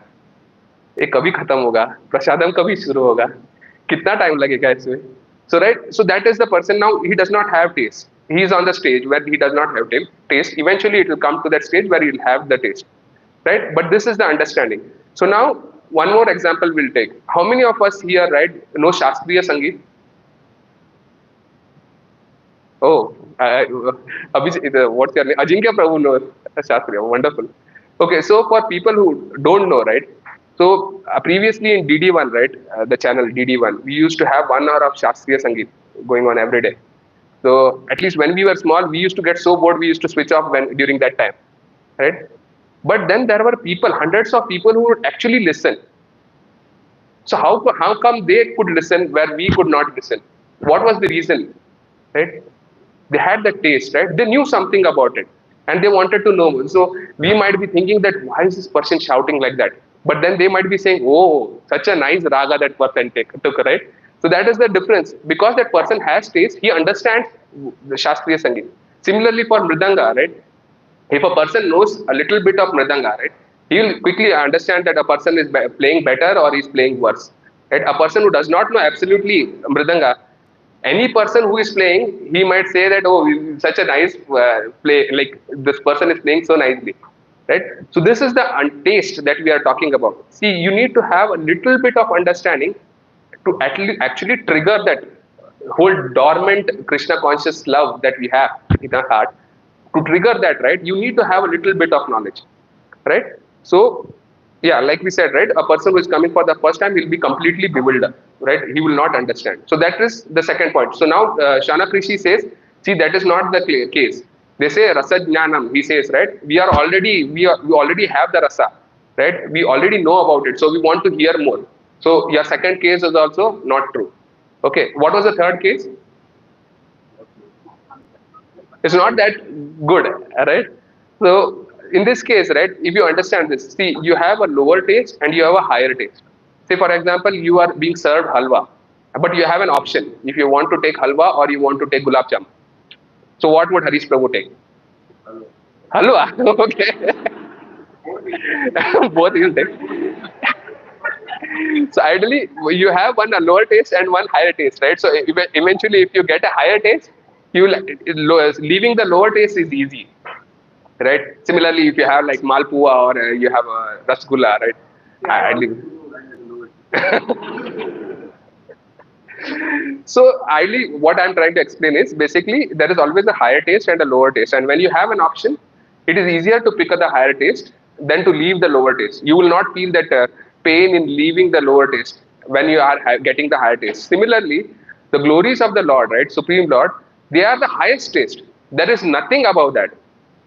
ये कभी खत्म होगा? प्रसादम कभी शुरू होगा? कितना time लगेगा इसमें? So right, so that is the person. Now he does not have taste. He is on the stage where he does not have taste. Eventually it will come to that stage where he will have the taste, right? But this is the understanding. So now one more example we'll take. How many of us here, right, know Shastriya Sangeet? Oh, what's your name? Ajinkya Prabhu knows Shastriya. Wonderful. Okay, so for people who don't know, right? So previously in DD1, right, the channel DD1, we used to have 1 hour of Shastriya Sangeet going on every day. So at least when we were small, we used to get so bored, we used to switch off during that time, right? But then there were people, hundreds of people who would actually listen. So how come they could listen where we could not listen? What was the reason, right? They had the taste, right? They knew something about it and they wanted to know. So we might be thinking that, why is this person shouting like that? But then they might be saying, oh, such a nice raga that person took, right? So that is the difference. Because that person has taste, he understands the Shastriya Sangeet. Similarly for Mridanga, right? If a person knows a little bit of Mridanga, right? He will quickly understand that a person is playing better or is playing worse. Right? A person who does not know absolutely Mridanga, any person who is playing, he might say that, oh, such a nice play, like this person is playing so nicely. Right? So this is the taste that we are talking about. See, you need to have a little bit of understanding to actually trigger that whole dormant Krishna conscious love that we have in our heart. To trigger that, right, you need to have a little bit of knowledge, right? So, yeah, like we said, right, a person who is coming for the first time will be completely bewildered, right? He will not understand. So that is the second point. So now Shanak Rishi says, see, that is not the case. They say rasa jnanam. He says, right, we already have the rasa, right? We already know about it, so we want to hear more. So your second case is also not true. Okay, what was the third case? It's not that good, right? So in this case, right, if you understand this, see, you have a lower taste and you have a higher taste. Say, for example, you are being served halwa, but you have an option if you want to take halwa or you want to take gulab jamun. So what would Harish Prabhu take? Halwa. Okay. Both you take. So ideally, you have one a lower taste and one higher taste, right? So eventually, if you get a higher taste, you will leaving the lower taste is easy, right? Similarly, if you have like malpua or you have a rasgulla, right? Ideally. So ideally, what I'm trying to explain is basically there is always a higher taste and a lower taste, and when you have an option, it is easier to pick up the higher taste than to leave the lower taste. You will not feel that pain in leaving the lower taste when you are getting the higher taste. Similarly, the glories of the Lord, right, Supreme Lord, they are the highest taste. There is nothing above that,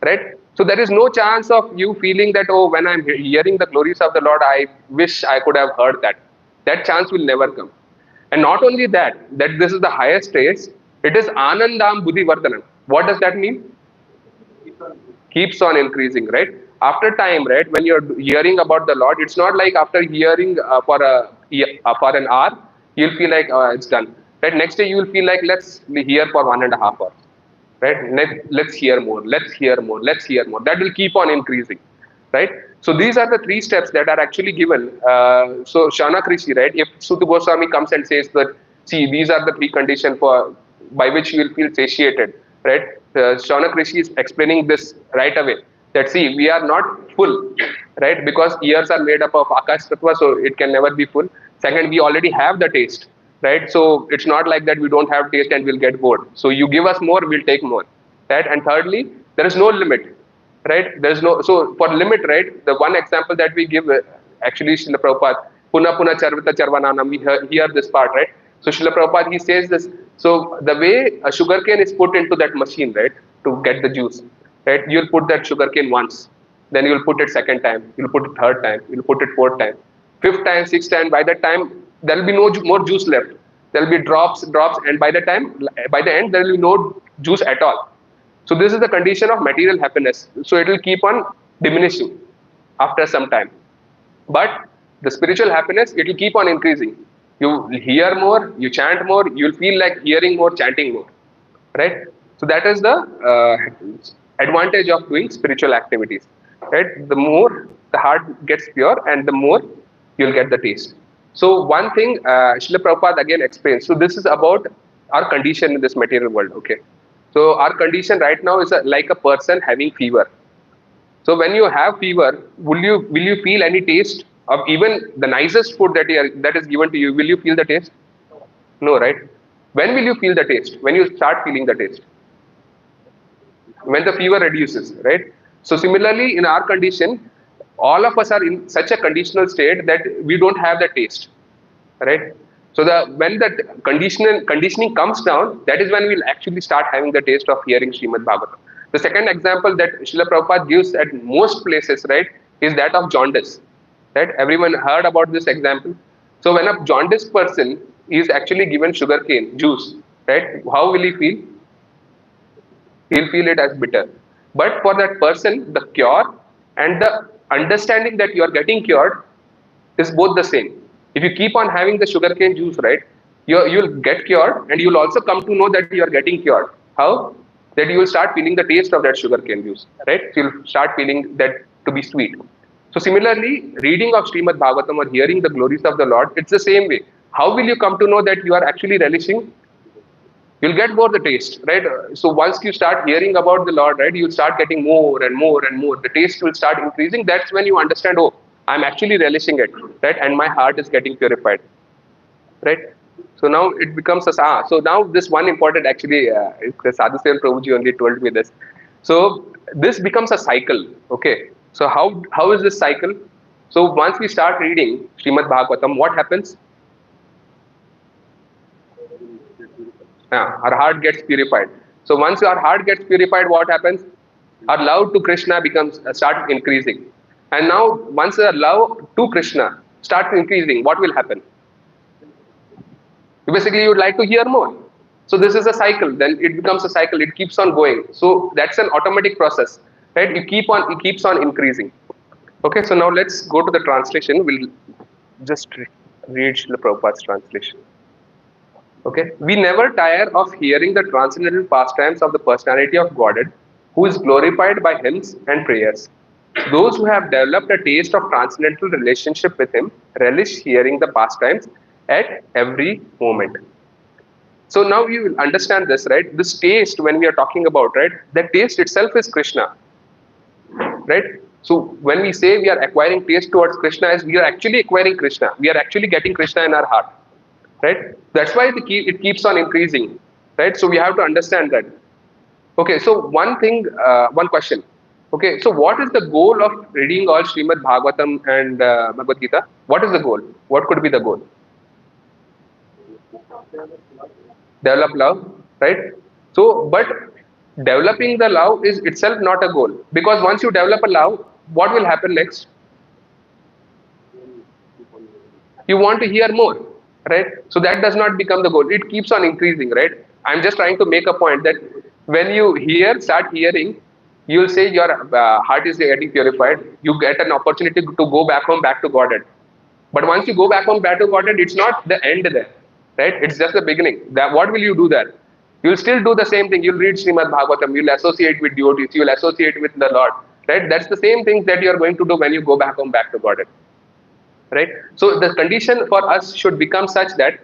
right? So there is no chance of you feeling that, oh, when I'm hearing the glories of the Lord, I wish I could have heard that. That chance will never come. And not only that, that this is the highest taste, it is Anandam Buddhi Vardhanam. What does that mean? Keeps on increasing, right? After time, right, when you're hearing about the Lord, it's not like after hearing for an hour, you'll feel like it's done. Right? Next day, you will feel like let's hear for 1.5 hours. Right? Let's hear more. Let's hear more. Let's hear more. That will keep on increasing, right? So these are the three steps that are actually given. So Shanak Rishi, right? If Suta Goswami comes and says that, see, these are the three conditions for by which you will feel satiated, right? Shanak Rishi is explaining this right away. That see, we are not full, right? Because ears are made up of Akash Tattva, so it can never be full. Second, we already have the taste, right? So it's not like that we don't have taste and we'll get bored. So you give us more, we'll take more, right? And thirdly, there is no limit, right? There's no, so for limit, right? The one example that we give, actually, Srila Prabhupada, Puna Puna Charvita Charvananam, we hear this part, right? So Srila Prabhupada, he says this, so the way a sugarcane is put into that machine, right, to get the juice, right? You'll put that sugarcane once, then you'll put it second time, you'll put it third time, you'll put it fourth time, fifth time, sixth time. By that time, there will be no more juice left. There will be drops, and by the end, there will be no juice at all. So this is the condition of material happiness. So it will keep on diminishing after some time. But the spiritual happiness, it will keep on increasing. You hear more, you chant more, you'll feel like hearing more, chanting more, right? So that is the advantage of doing spiritual activities, right? The more the heart gets pure, and the more you'll get the taste. So one thing Srila Prabhupada again explains. So this is about our condition in this material world. Okay, so our condition right now is like a person having fever. So when you have fever, will you feel any taste of even the nicest food that is given to you? Will you feel the taste? No, right? When will you feel the taste? When you start feeling the taste? When the fever reduces, right? So similarly, in our condition, all of us are in such a conditional state that we don't have the taste, right? So when that conditioning comes down, that is when we'll actually start having the taste of hearing Srimad Bhagavatam. The second example that Srila Prabhupada gives at most places, right, is that of jaundice, right? Everyone heard about this example. So when a jaundiced person is actually given sugarcane juice, right, how will he feel? He'll feel it as bitter. But for that person, the cure and the understanding that you are getting cured is both the same. If you keep on having the sugarcane juice, right, you'll get cured, and you'll also come to know that you are getting cured. How? That you will start feeling the taste of that sugarcane juice, right? So you'll start feeling that to be sweet. So similarly, reading of Srimad Bhagavatam or hearing the glories of the Lord, it's the same way. How will you come to know that you are actually relishing? You'll get more the taste, right? So once you start hearing about the Lord, right, you'll start getting more and more and more. The taste will start increasing. That's when you understand, oh, I'm actually relishing it, right? And my heart is getting purified, right? So now it becomes a so now this one important actually, Sadhusevan Prabhuji only told me this. So this becomes a cycle, okay? So how is this cycle? So once we start reading Srimad Bhagavatam, what happens? Our heart gets purified. So once our heart gets purified, what happens? Our love to Krishna becomes starts increasing. And now once our love to Krishna starts increasing, what will happen? Basically, you would like to hear more. So this is a cycle. Then it becomes a cycle. It keeps on going. So that's an automatic process, right? It keeps on increasing. Okay. So now let's go to the translation. We'll just read Srila Prabhupada's translation. Okay. We never tire of hearing the transcendental pastimes of the personality of Godhead, who is glorified by hymns and prayers. Those who have developed a taste of transcendental relationship with him relish hearing the pastimes at every moment. So now you will understand this, right? This taste, when we are talking about, right, that taste itself is Krishna, right? So when we say we are acquiring taste towards Krishna, is we are actually acquiring Krishna. We are actually getting Krishna in our heart, right? That's why it keeps on increasing, right? So we have to understand that. Okay, so one thing, one question. Okay, so what is the goal of reading all Srimad Bhagavatam and Bhagavad Gita? What is the goal? What could be the goal? Develop love, right? So, but developing the love is itself not a goal, because once you develop a love, what will happen next? You want to hear more, right? So that does not become the goal. It keeps on increasing, right? I'm just trying to make a point that when you start hearing, you'll say your heart is getting purified. You get an opportunity to go back home, back to Godhead. But once you go back home, back to Godhead, it's not the end there, right? It's just the beginning. That what will you do there? You'll still do the same thing. You'll read Srimad Bhagavatam. You'll associate with devotees. You'll associate with the Lord, right? That's the same thing that you're going to do when you go back home, back to Godhead, right? So the condition for us should become such that,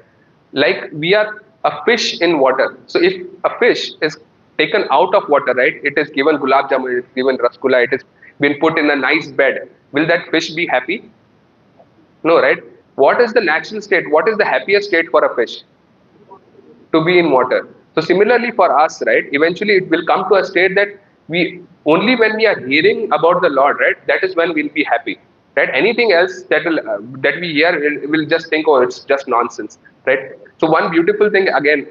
like we are a fish in water. So if a fish is taken out of water, right, it is given gulab jamun, it is given rasgulla, it is been put in a nice bed, will that fish be happy? No, right? What is the natural state? What is the happiest state for a fish? To be in water. So similarly for us, right, eventually it will come to a state that we only when we are hearing about the Lord, right, that is when we'll be happy, right? Anything else that will that we hear will just think, oh, it's just nonsense, right? So one beautiful thing again,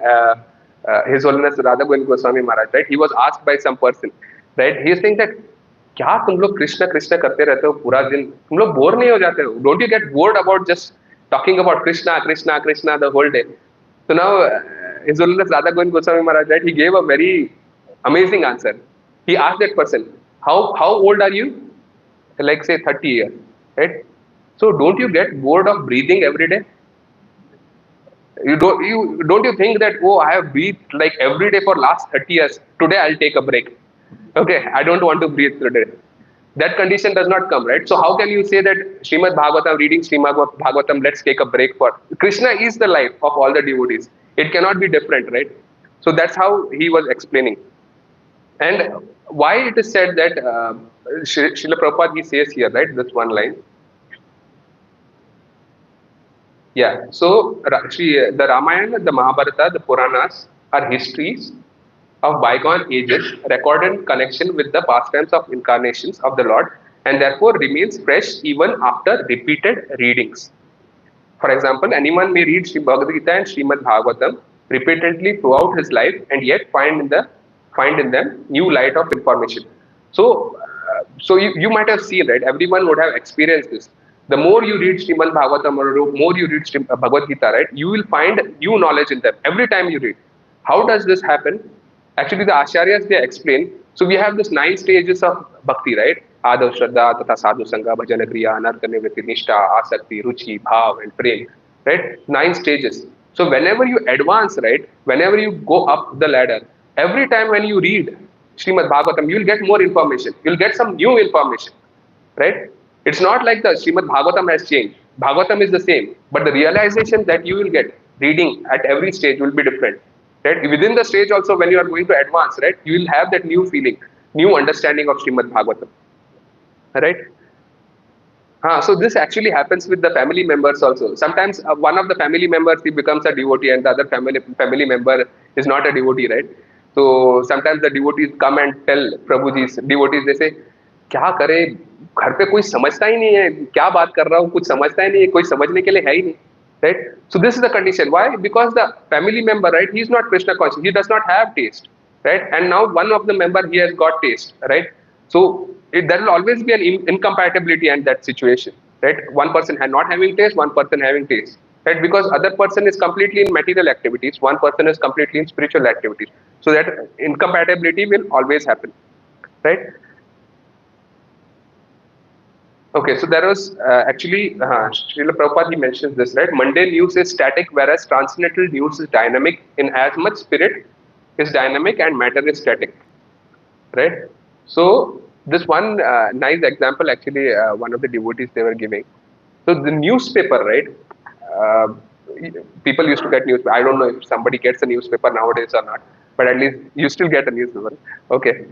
His Holiness Radha Govind Goswami Maharaj, right, he was asked by some person, right, he is saying that क्या तुम लोग कृष्ण कृष्ण करते रहते हो पूरा दिन, तुम लोग बोर नहीं हो जाते हो? Don't you get bored about just talking about Krishna, Krishna, Krishna the whole day? So now His Holiness Radha Govind Goswami Maharaj, right, he gave a very amazing answer. He asked that person, how old are you? Like say 30 years, right? So don't you get bored of breathing every day? Don't you think that, oh, I have breathed like every day for last 30 years. Today I'll take a break. Okay, I don't want to breathe today. That condition does not come, right? So how can you say that Srimad Bhagavatam, reading Srimad Bhagavatam, let's take a break for Krishna is the life of all the devotees. It cannot be different, right? So that's how he was explaining. And why it is said that Srila Prabhupada, he says here, right, this one line. Yeah, so the Ramayana, the Mahabharata, the Puranas are histories of bygone ages recorded in connection with the pastimes of incarnations of the Lord, and therefore remains fresh even after repeated readings. For example, anyone may read Srimad Bhagavad Gita and Srimad Bhagavatam repeatedly throughout his life and yet find in them new light of information. So, you might have seen, right? Everyone would have experienced this. The more you read Srimad Bhagavatam or more you read Bhagavad Gita, right, you will find new knowledge in them every time you read. How does this happen? Actually, the Acharyas, they explain. So we have this 9 stages of bhakti, right? Adav, Shraddha, Tata Sadhu Sangha, Bhajana Kriya, Anartha Nivritti, Nishtha, Asakti, Ruchi, Bhav, and Prem, right? 9 stages. So whenever you advance, right, whenever you go up the ladder, every time when you read Srimad Bhagavatam, you will get more information. You will get some new information, right? It's not like the Srimad Bhagavatam has changed. Bhagavatam is the same, but the realization that you will get reading at every stage will be different. Right? Within the stage also, when you are going to advance, right, you will have that new feeling, new understanding of Srimad Bhagavatam, right? So this actually happens with the family members also. Sometimes one of the family members, he becomes a devotee and the other family member is not a devotee, right? So sometimes the devotees come and tell Prabhuji's devotees, they say, क्या करे, घर पे कोई समझता ही नहीं है, क्या बात कर रहा हूँ, कुछ समझता ही नहीं है, कोई समझने के लिए है ही नहीं. Right? So this is the condition. Why? Because the family member, right, he is not Krishna conscious. He does not have taste, right? And now one of the member, he has got taste, right? So there will always be an incompatibility in that situation, right? One person not having taste, one person having taste, right? Because other person is completely in material activities, one person is completely in spiritual activities. So that incompatibility will always happen, right? Okay, so there was actually, Srila Prabhupada, he mentions this, right? Mundane news is static, whereas transcendental news is dynamic, in as much spirit is dynamic and matter is static. right? So this one nice example, actually, one of the devotees they were giving. So the newspaper, right? Uh, People used to get newspaper. I don't know if somebody gets a newspaper nowadays or not, but at least you still get a newspaper. Okay.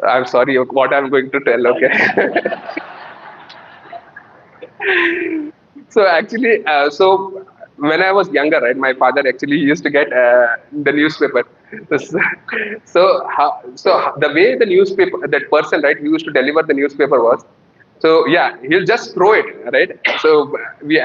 I'm sorry what I'm going to tell. Okay. So actually, so when I was younger, right, my father actually used to get the newspaper. So the way the newspaper, that person, right, who used to deliver the newspaper was, so yeah, he'll just throw it, right? So we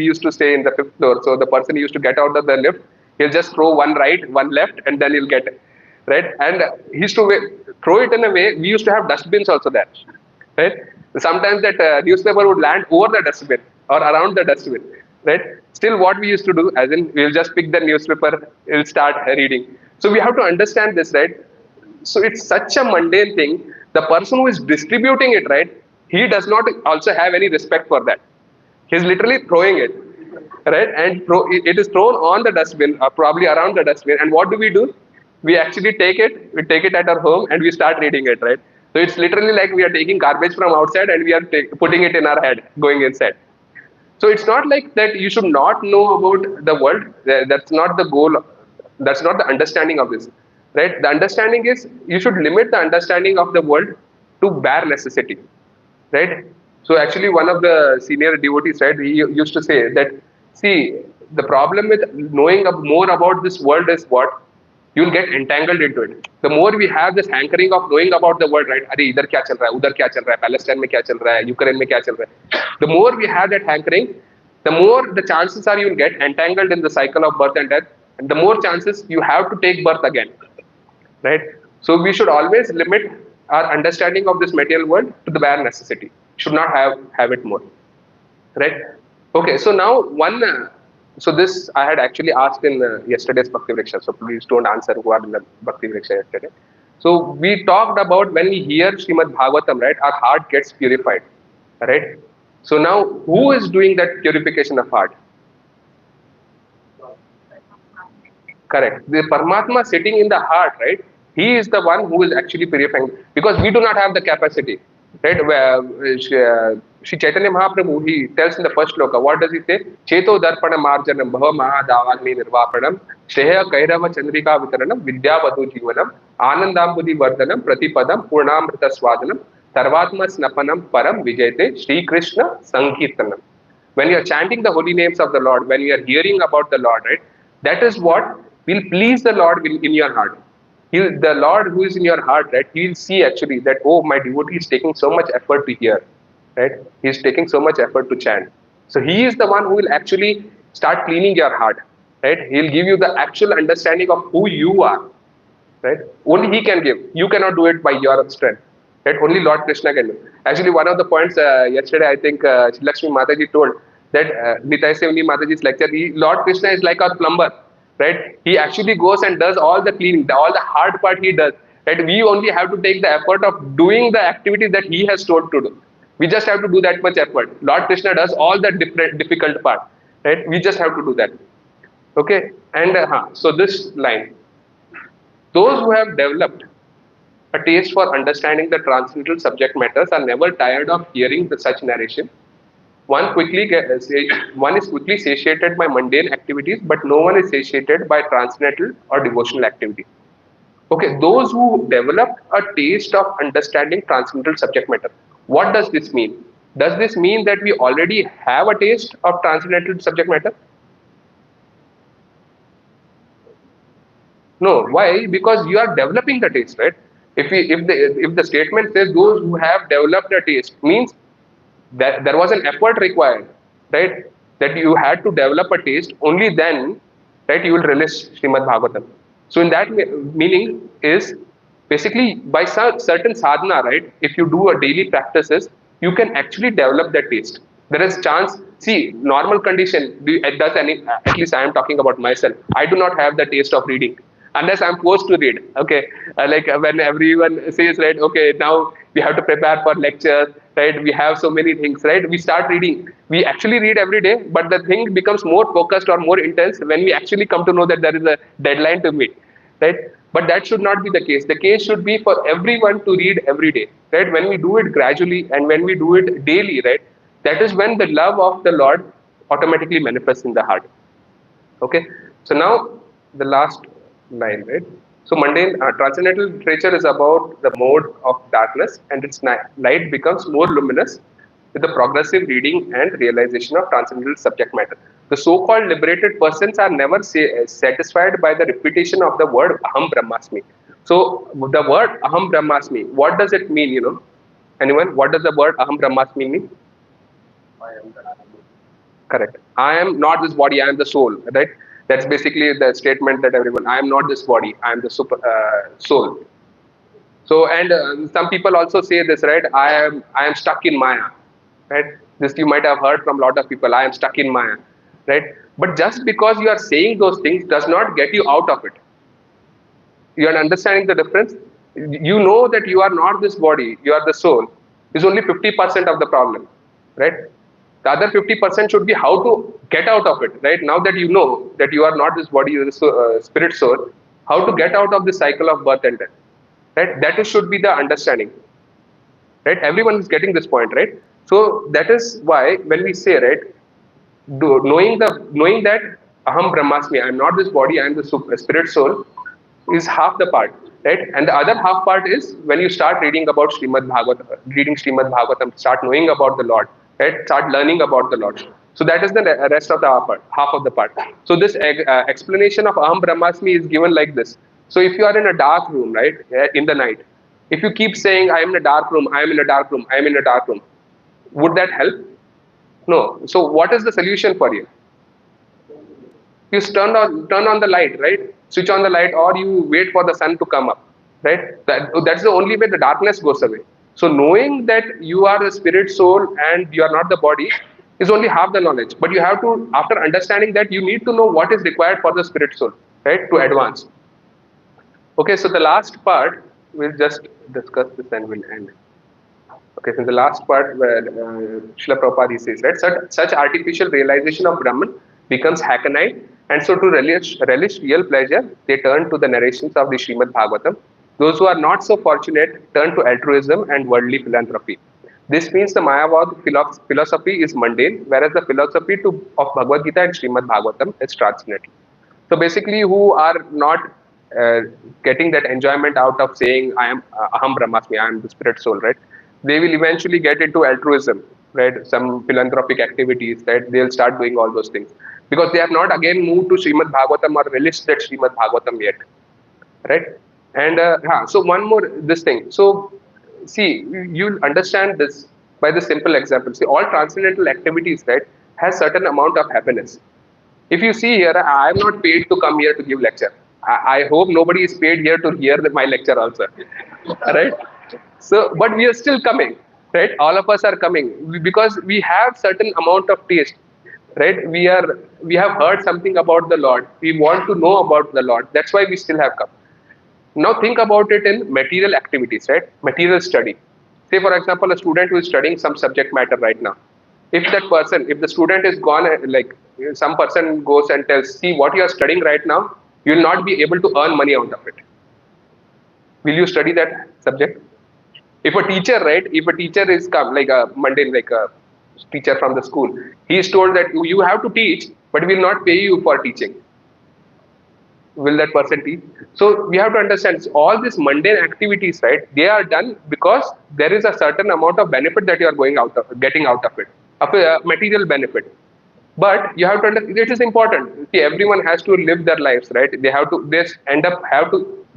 used to stay in the fifth floor. So the person used to get out of the lift, he'll just throw one right, one left, and then he'll get it, right? And he used to throw it in a way. We used to have dustbins also there, right? Sometimes that newspaper would land over the dustbin or around the dustbin, right? Still, what we used to do, as in, we'll just pick the newspaper, we'll start reading. So we have to understand this, right? So it's such a mundane thing. The person who is distributing it, right, he does not also have any respect for that. He's literally throwing it, right? And it is thrown on the dustbin, or probably around the dustbin. And what do? We actually we take it at our home, and we start reading it, right? So it's literally like we are taking garbage from outside and we are putting it in our head, going inside. So it's not like that you should not know about the world. That's not the goal. That's not the understanding of this, right? The understanding is you should limit the understanding of the world to bare necessity, right? So actually, one of the senior devotees, right, he used to say that, see, the problem with knowing more about this world is what? You'll get entangled into it. The more we have this hankering of knowing about the world, right? Arey, idhar kya chal raha hai, udhar kya chal raha hai, Palestine mein kya chal raha hai, Ukraine mein kya chal raha hai. The more we have that hankering, the more the chances are you'll get entangled in the cycle of birth and death, and the more chances you have to take birth again, right? So we should always limit our understanding of this material world to the bare necessity. Should not have it more, right? Okay, so now so this I had actually asked in yesterday's Bhakti Vriksha, so please don't answer who are in the Bhakti Vriksha yesterday. So we talked about when we hear Srimad Bhagavatam, right, our heart gets purified, right? So now who is doing that purification of heart? Correct. The Paramatma sitting in the heart, right? He is the one who is actually purifying, because we do not have the capacity, right? Where Sri Chaitanya Mahaprabhu, he tells in the first shloka, what does he say? Cheto darpana marjanam bhava mahadavagni nirvapanam shreya kairava chandrika vitaranam vidya vadu jivanam anandambudi vardhanam pratipadam purnamrita swadanam sarvatma snapanam param vijayate Sri Krishna sankirtanam. When you are chanting the holy names of the Lord, when you are hearing about the Lord, right, that is what will please the Lord in your heart. The Lord who is in your heart, right, he will see actually that, oh, my devotee is taking so much effort to hear, right? He is taking so much effort to chant. So he is the one who will actually start cleaning your heart, right? He'll give you the actual understanding of who you are, right? Only he can give. You cannot do it by your strength, right? Only Lord Krishna can do. Actually, one of the points yesterday, I think Lakshmi Mataji told that Nitai Sevani Mataji's lecture, Lord Krishna is like our plumber, right? He actually goes and does all the cleaning, all the hard part he does, right? We only have to take the effort of doing the activities that he has told to do. We just have to do that much effort. Lord Krishna does all the difficult part, right? We just have to do that. Okay, and so this line, those who have developed a taste for understanding the transcendental subject matters are never tired of hearing such narration. One is quickly satiated by mundane activities, but no one is satiated by transcendental or devotional activity. Okay, those who develop a taste of understanding transcendental subject matter. What does this mean? Does this mean that we already have a taste of transcendental subject matter? No. Why? Because you are developing the taste, right? If the statement says those who have developed a taste, means that there was an effort required, right? That you had to develop a taste. Only then, right, you will relish Srimad Bhagavatam. So in that meaning is basically by certain sadhana, right? If you do a daily practices, you can actually develop that taste. There is chance. See, normal condition. At least I am talking about myself. I do not have the taste of reading unless I'm forced to read. Okay, like when everyone says, right, okay, now we have to prepare for lectures, right? We have so many things, right? We start reading. We actually read every day, but the thing becomes more focused or more intense when we actually come to know that there is a deadline to meet. right? But that should not be the case. The case should be for everyone to read every day, right? When we do it gradually and when we do it daily, right? That is when the love of the Lord automatically manifests in the heart. Okay, so now the last line, right? So mundane transcendental literature is about the mode of darkness, and its light becomes more luminous with the progressive reading and realization of transcendental subject matter. The so-called liberated persons are never satisfied by the repetition of the word Aham Brahmasmi. So the word Aham Brahmasmi, what does it mean? Anyone? What does the word Aham Brahmasmi mean? Correct. I am not this body, I am the soul, right? That's basically the statement that everyone, I am not this body, I am the soul. So, and some people also say this, right? I am stuck in Maya, right? This you might have heard from a lot of people, I am stuck in Maya, right? But just because you are saying those things does not get you out of it. You are understanding the difference? You know that you are not this body, you are the soul, is only 50% of the problem, right? The other 50% should be how to get out of it, right? Now that you know that you are not this body, you are the spirit soul, how to get out of this cycle of birth and death, right? Should be the understanding, right? Everyone is getting this point, right? So that is why when we say, right, knowing that Aham Brahmasmi, I am not this body, I am the spirit soul, is half the part, right? And the other half part is when you start reading about Srimad Bhagavatam, start knowing about the Lord, right? Start learning about the Lord. So that is the rest of the half of the part. So this explanation of Aham Brahmasmi is given like this. So if you are in a dark room, right, in the night, if you keep saying, I am in a dark room, I am in a dark room, I am in a dark room, would that help? No. So what is the solution for you? You turn on the light, right? Switch on the light, or you wait for the sun to come up, right? That's the only way the darkness goes away. So knowing that you are the spirit soul and you are not the body is only half the knowledge. But you have to, after understanding that, you need to know what is required for the spirit soul, right, to advance. Okay, so the last part, we'll just discuss this and we'll end. Okay, so the last part where Srila Prabhupada says, right, such artificial realization of Brahman becomes hackneyed, and so to relish real pleasure, they turn to the narrations of the Srimad Bhagavatam. Those who are not so fortunate turn to altruism and worldly philanthropy. This means the Mayavad philosophy is mundane, whereas the philosophy of Bhagavad Gita and Srimad Bhagavatam is transcendental. So basically, who are not getting that enjoyment out of saying I am Aham Brahmasmi, I am the spirit soul, right? They will eventually get into altruism, right? Some philanthropic activities, right? They'll start doing all those things because they have not again moved to Srimad Bhagavatam or relished that Srimad Bhagavatam yet, right? And so one more this thing. So see, you'll understand this by the simple example. See, all transcendental activities, right, has certain amount of happiness. If you see here, I am not paid to come here to give lecture. I hope nobody is paid here to hear my lecture also, right? So, but we are still coming, right? All of us are coming because we have certain amount of taste, right? We have heard something about the Lord. We want to know about the Lord. That's why we still have come. Now think about it in material activities, right? Material study. Say, for example, a student who is studying some subject matter right now. If the student is gone, like some person goes and tells, see what you are studying right now, you will not be able to earn money out of it. Will you study that subject? If a teacher, right, if a teacher is come, like a mundane, like a teacher from the school, he is told that you have to teach, but we will not pay you for teaching. Will that person teach? So we have to understand all these mundane activities, right? They are done because there is a certain amount of benefit that you are getting out of it, of a material benefit. But you have to understand, it is important. See, everyone has to live their lives, right? They have to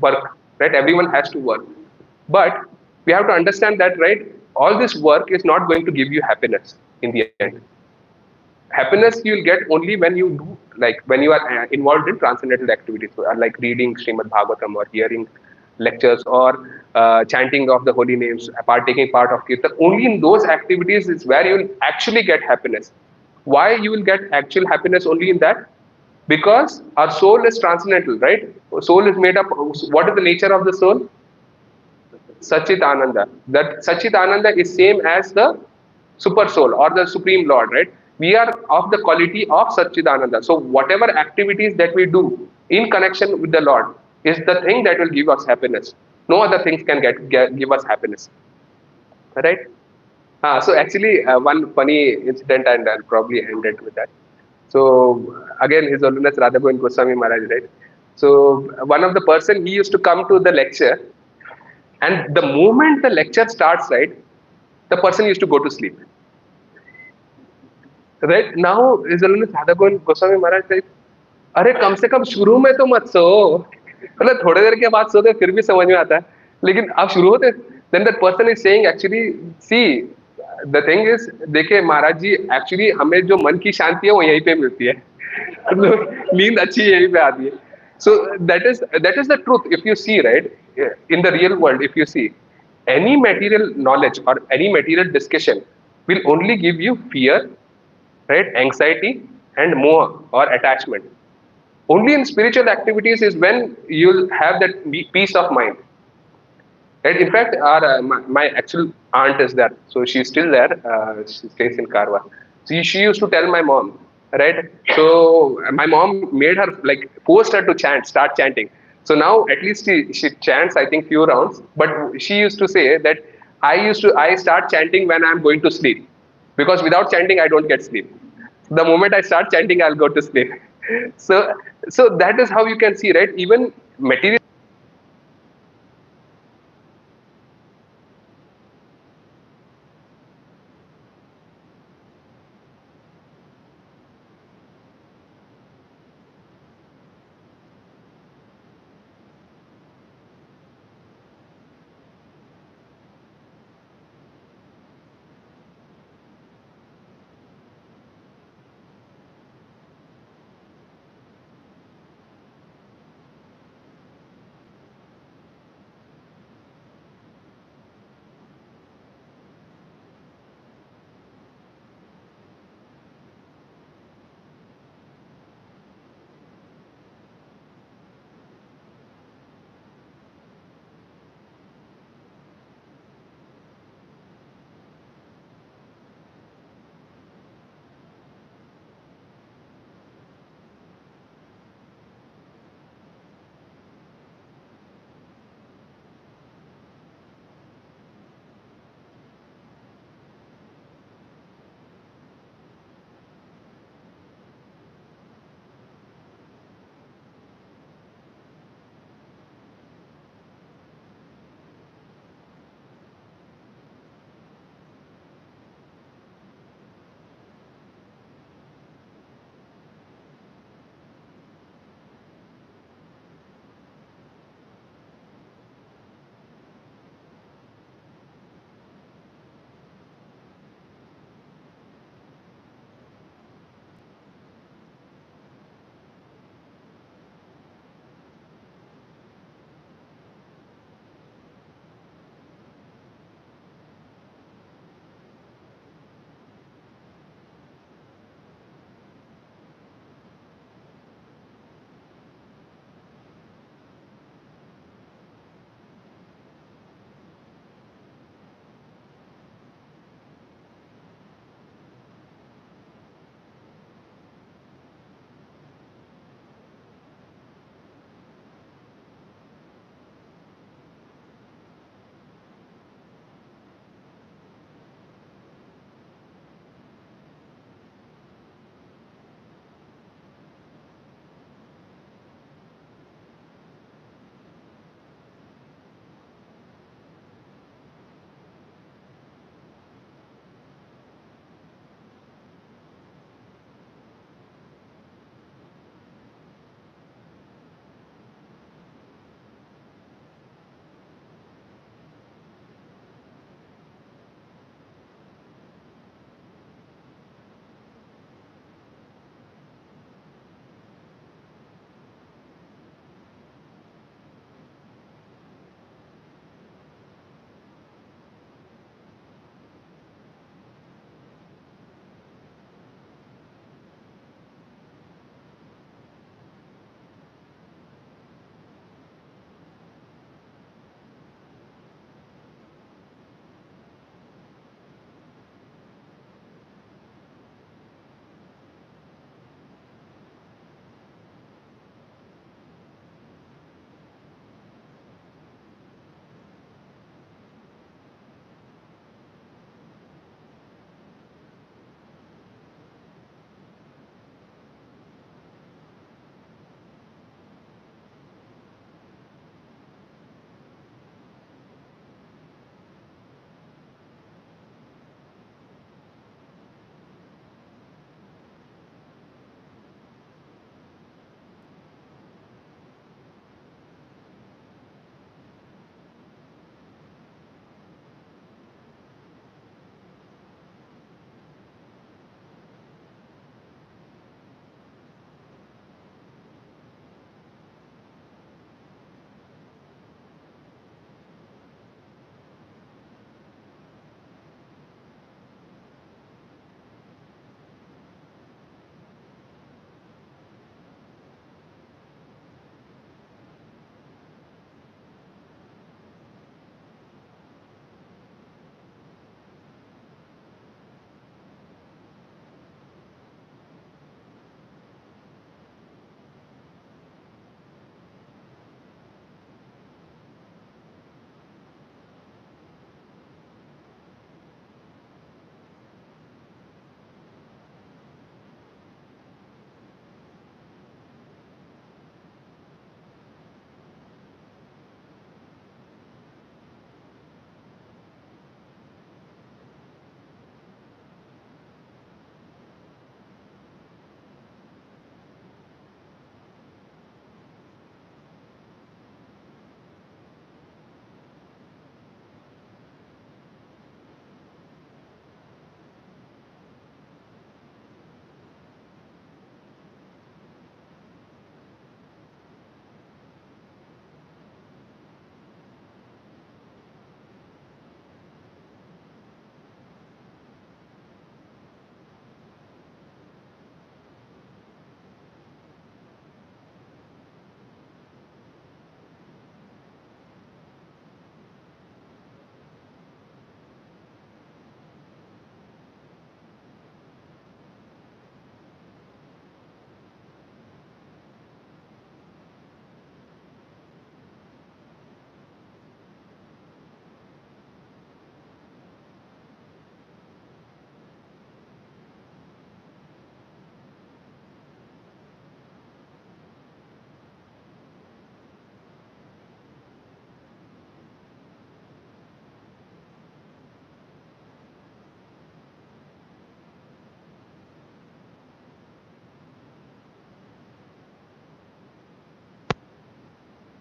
work, right? Everyone has to work. But we have to understand that, right? All this work is not going to give you happiness in the end. Happiness you will get only when you do, like when you are involved in transcendental activities, like reading Srimad Bhagavatam or hearing lectures or chanting of the holy names, taking part of kirtan. Only in those activities is where you will actually get happiness. Why you will get actual happiness only in that? Because our soul is transcendental, right? Soul is made up. What is the nature of the soul? Sachit Ananda. That Sachit Ananda is same as the super soul or the supreme Lord, right? We are of the quality of Satchidananda. So whatever activities that we do in connection with the Lord, is the thing that will give us happiness. No other things can give us happiness, right? So actually, one funny incident, and I'll probably end it with that. So again, His Holiness Radha Govind Goswami Maharaj, right? So one of the person, he used to come to the lecture, and the moment the lecture starts, right, the person used to go to sleep. Right now, His Holiness Radha Govind Goswami Maharaj said, अरे कम से कम शुरू में तो मत सो, मतलब थोड़ी देर के बाद सोते फिर भी समझ में आता है, लेकिन आप शुरू होते, then that person is saying actually, see, the thing is, देखिए महाराज जी, एक्चुअली हमें जो मन की शांति है वो यहीं पे मिलती है, मतलब नींद अच्छी यहीं पे आती है. So that is the truth. If you see, right, in the real world, if you see, any material knowledge or any material discussion will only give you fear, right, anxiety, and more or attachment. Only in spiritual activities is when you'll have that peace of mind. Right? In fact, my actual aunt is there, so she's still there. She stays in Karwa. She used to tell my mom, right? So my mom made her, like, forced her to chant, start chanting. So now at least she chants, I think, few rounds. But she used to say that I start chanting when I'm going to sleep, because without chanting I don't get sleep. The moment I start chanting, I'll go to sleep. So that is how you can see, right? Even material.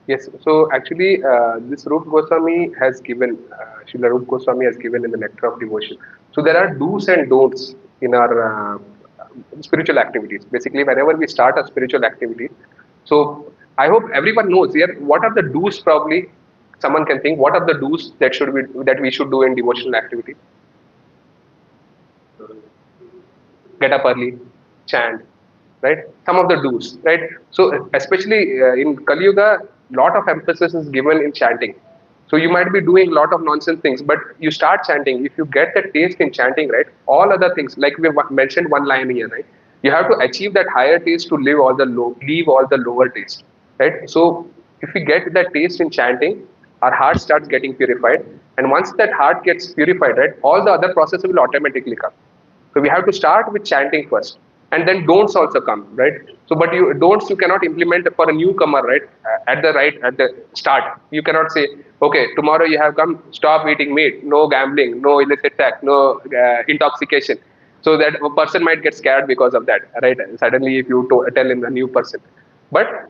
Yes. So actually, this Rup Goswami has given, Srila Rup Goswami has given in the Nectar of Devotion. So there are do's and don'ts in our spiritual activities. Basically, whenever we start a spiritual activity, so I hope everyone knows here what are the do's. Probably someone can think what are the do's that we should do in devotional activity. Get up early, chant, right? Some of the do's, right? So especially in Kali Yuga, lot of emphasis is given in chanting. So you might be doing a lot of nonsense things, but you start chanting. If you get the taste in chanting, right? All other things, like we mentioned one line here, right? You have to achieve that higher taste to leave all the lower taste, right? So if we get that taste in chanting, our heart starts getting purified, and once that heart gets purified, right, all the other processes will automatically come. So we have to start with chanting first, and then don'ts also come, right? So, but you don'ts you cannot implement for a newcomer, right? At the start, you cannot say, okay, tomorrow you have come, stop eating meat, no gambling, no illicit sex, no intoxication. So that a person might get scared because of that, right? Suddenly, if you tell in a new person, but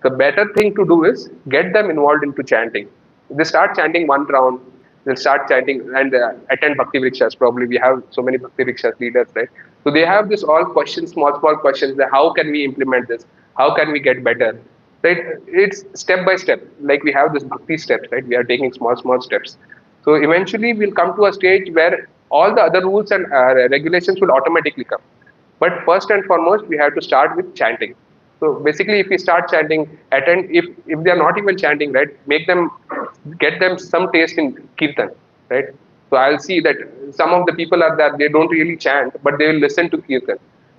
the better thing to do is get them involved into chanting. They start chanting one round, they'll start chanting and attend Bhakti Vrikshas. Probably we have so many Bhakti Vrikshas leaders, right? So they have this all questions, small questions that how can we implement this? How can we get better? Right? It's step by step. Like we have this Bhakti steps, right? We are taking small steps. So eventually we'll come to a stage where all the other rules and regulations will automatically come. But first and foremost, we have to start with chanting. So basically, if we start chanting, attend. If they are not even chanting, right, make them get them some taste in kirtan, right. So I'll see that some of the people are that they don't really chant, but they will listen to kirtan.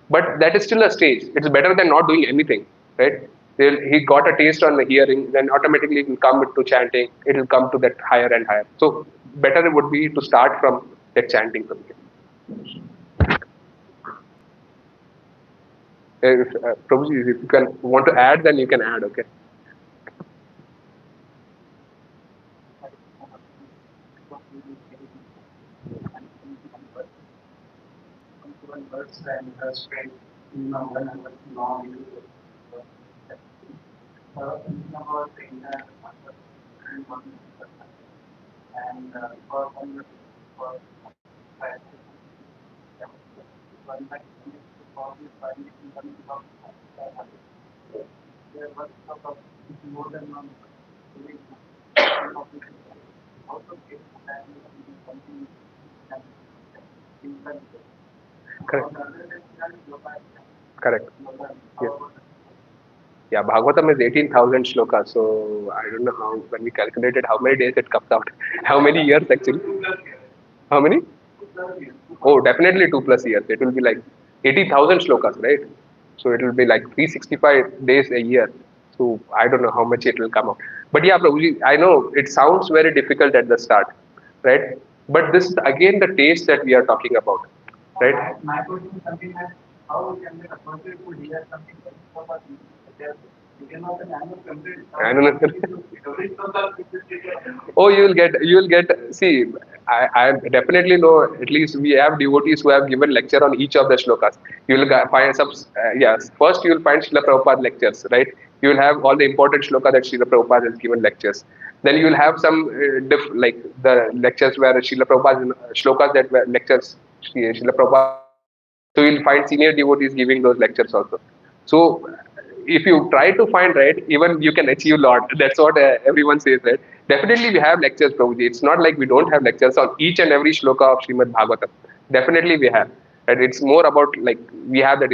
But that is still a stage. It's better than not doing anything, right? He got a taste on the hearing, then automatically it will come to chanting. It will come to that higher and higher. So better it would be to start from that chanting from here. Prabhuji, if you can want to add, then you can add. Okay. Correct. Correct. Yes. Yeah, Bhagavatam is 18,000 shlokas. So I don't know how, when we calculated how many days it comes out. How many years actually? How many? Oh, definitely 2 plus years. It will be like 80,000 shlokas, right? So it will be like 365 days a year. So I don't know how much it will come out. But yeah, Prabhuji, I know it sounds very difficult at the start, right? But this is again the taste that we are talking about, right? My question is something like how can the person who hears something about annual oh, you will get. See, I definitely know. At least we have devotees who have given lecture on each of the shlokas. You will find some. Yes, first you will find Srila Prabhupada lectures, right? You will have all the important shloka that Srila Prabhupada has given lectures. Then you will have some like the lectures where Srila Prabhupada shlokas that were lectures Srila Prabhupada. So you'll find senior devotees giving those lectures also. So if you try to find, right, even you can achieve a lot. That's what everyone says, right? Definitely we have lectures, Prabhuji. It's not like we don't have lectures on each and every shloka of Srimad Bhagavatam. Definitely we have. And it's more about like we have that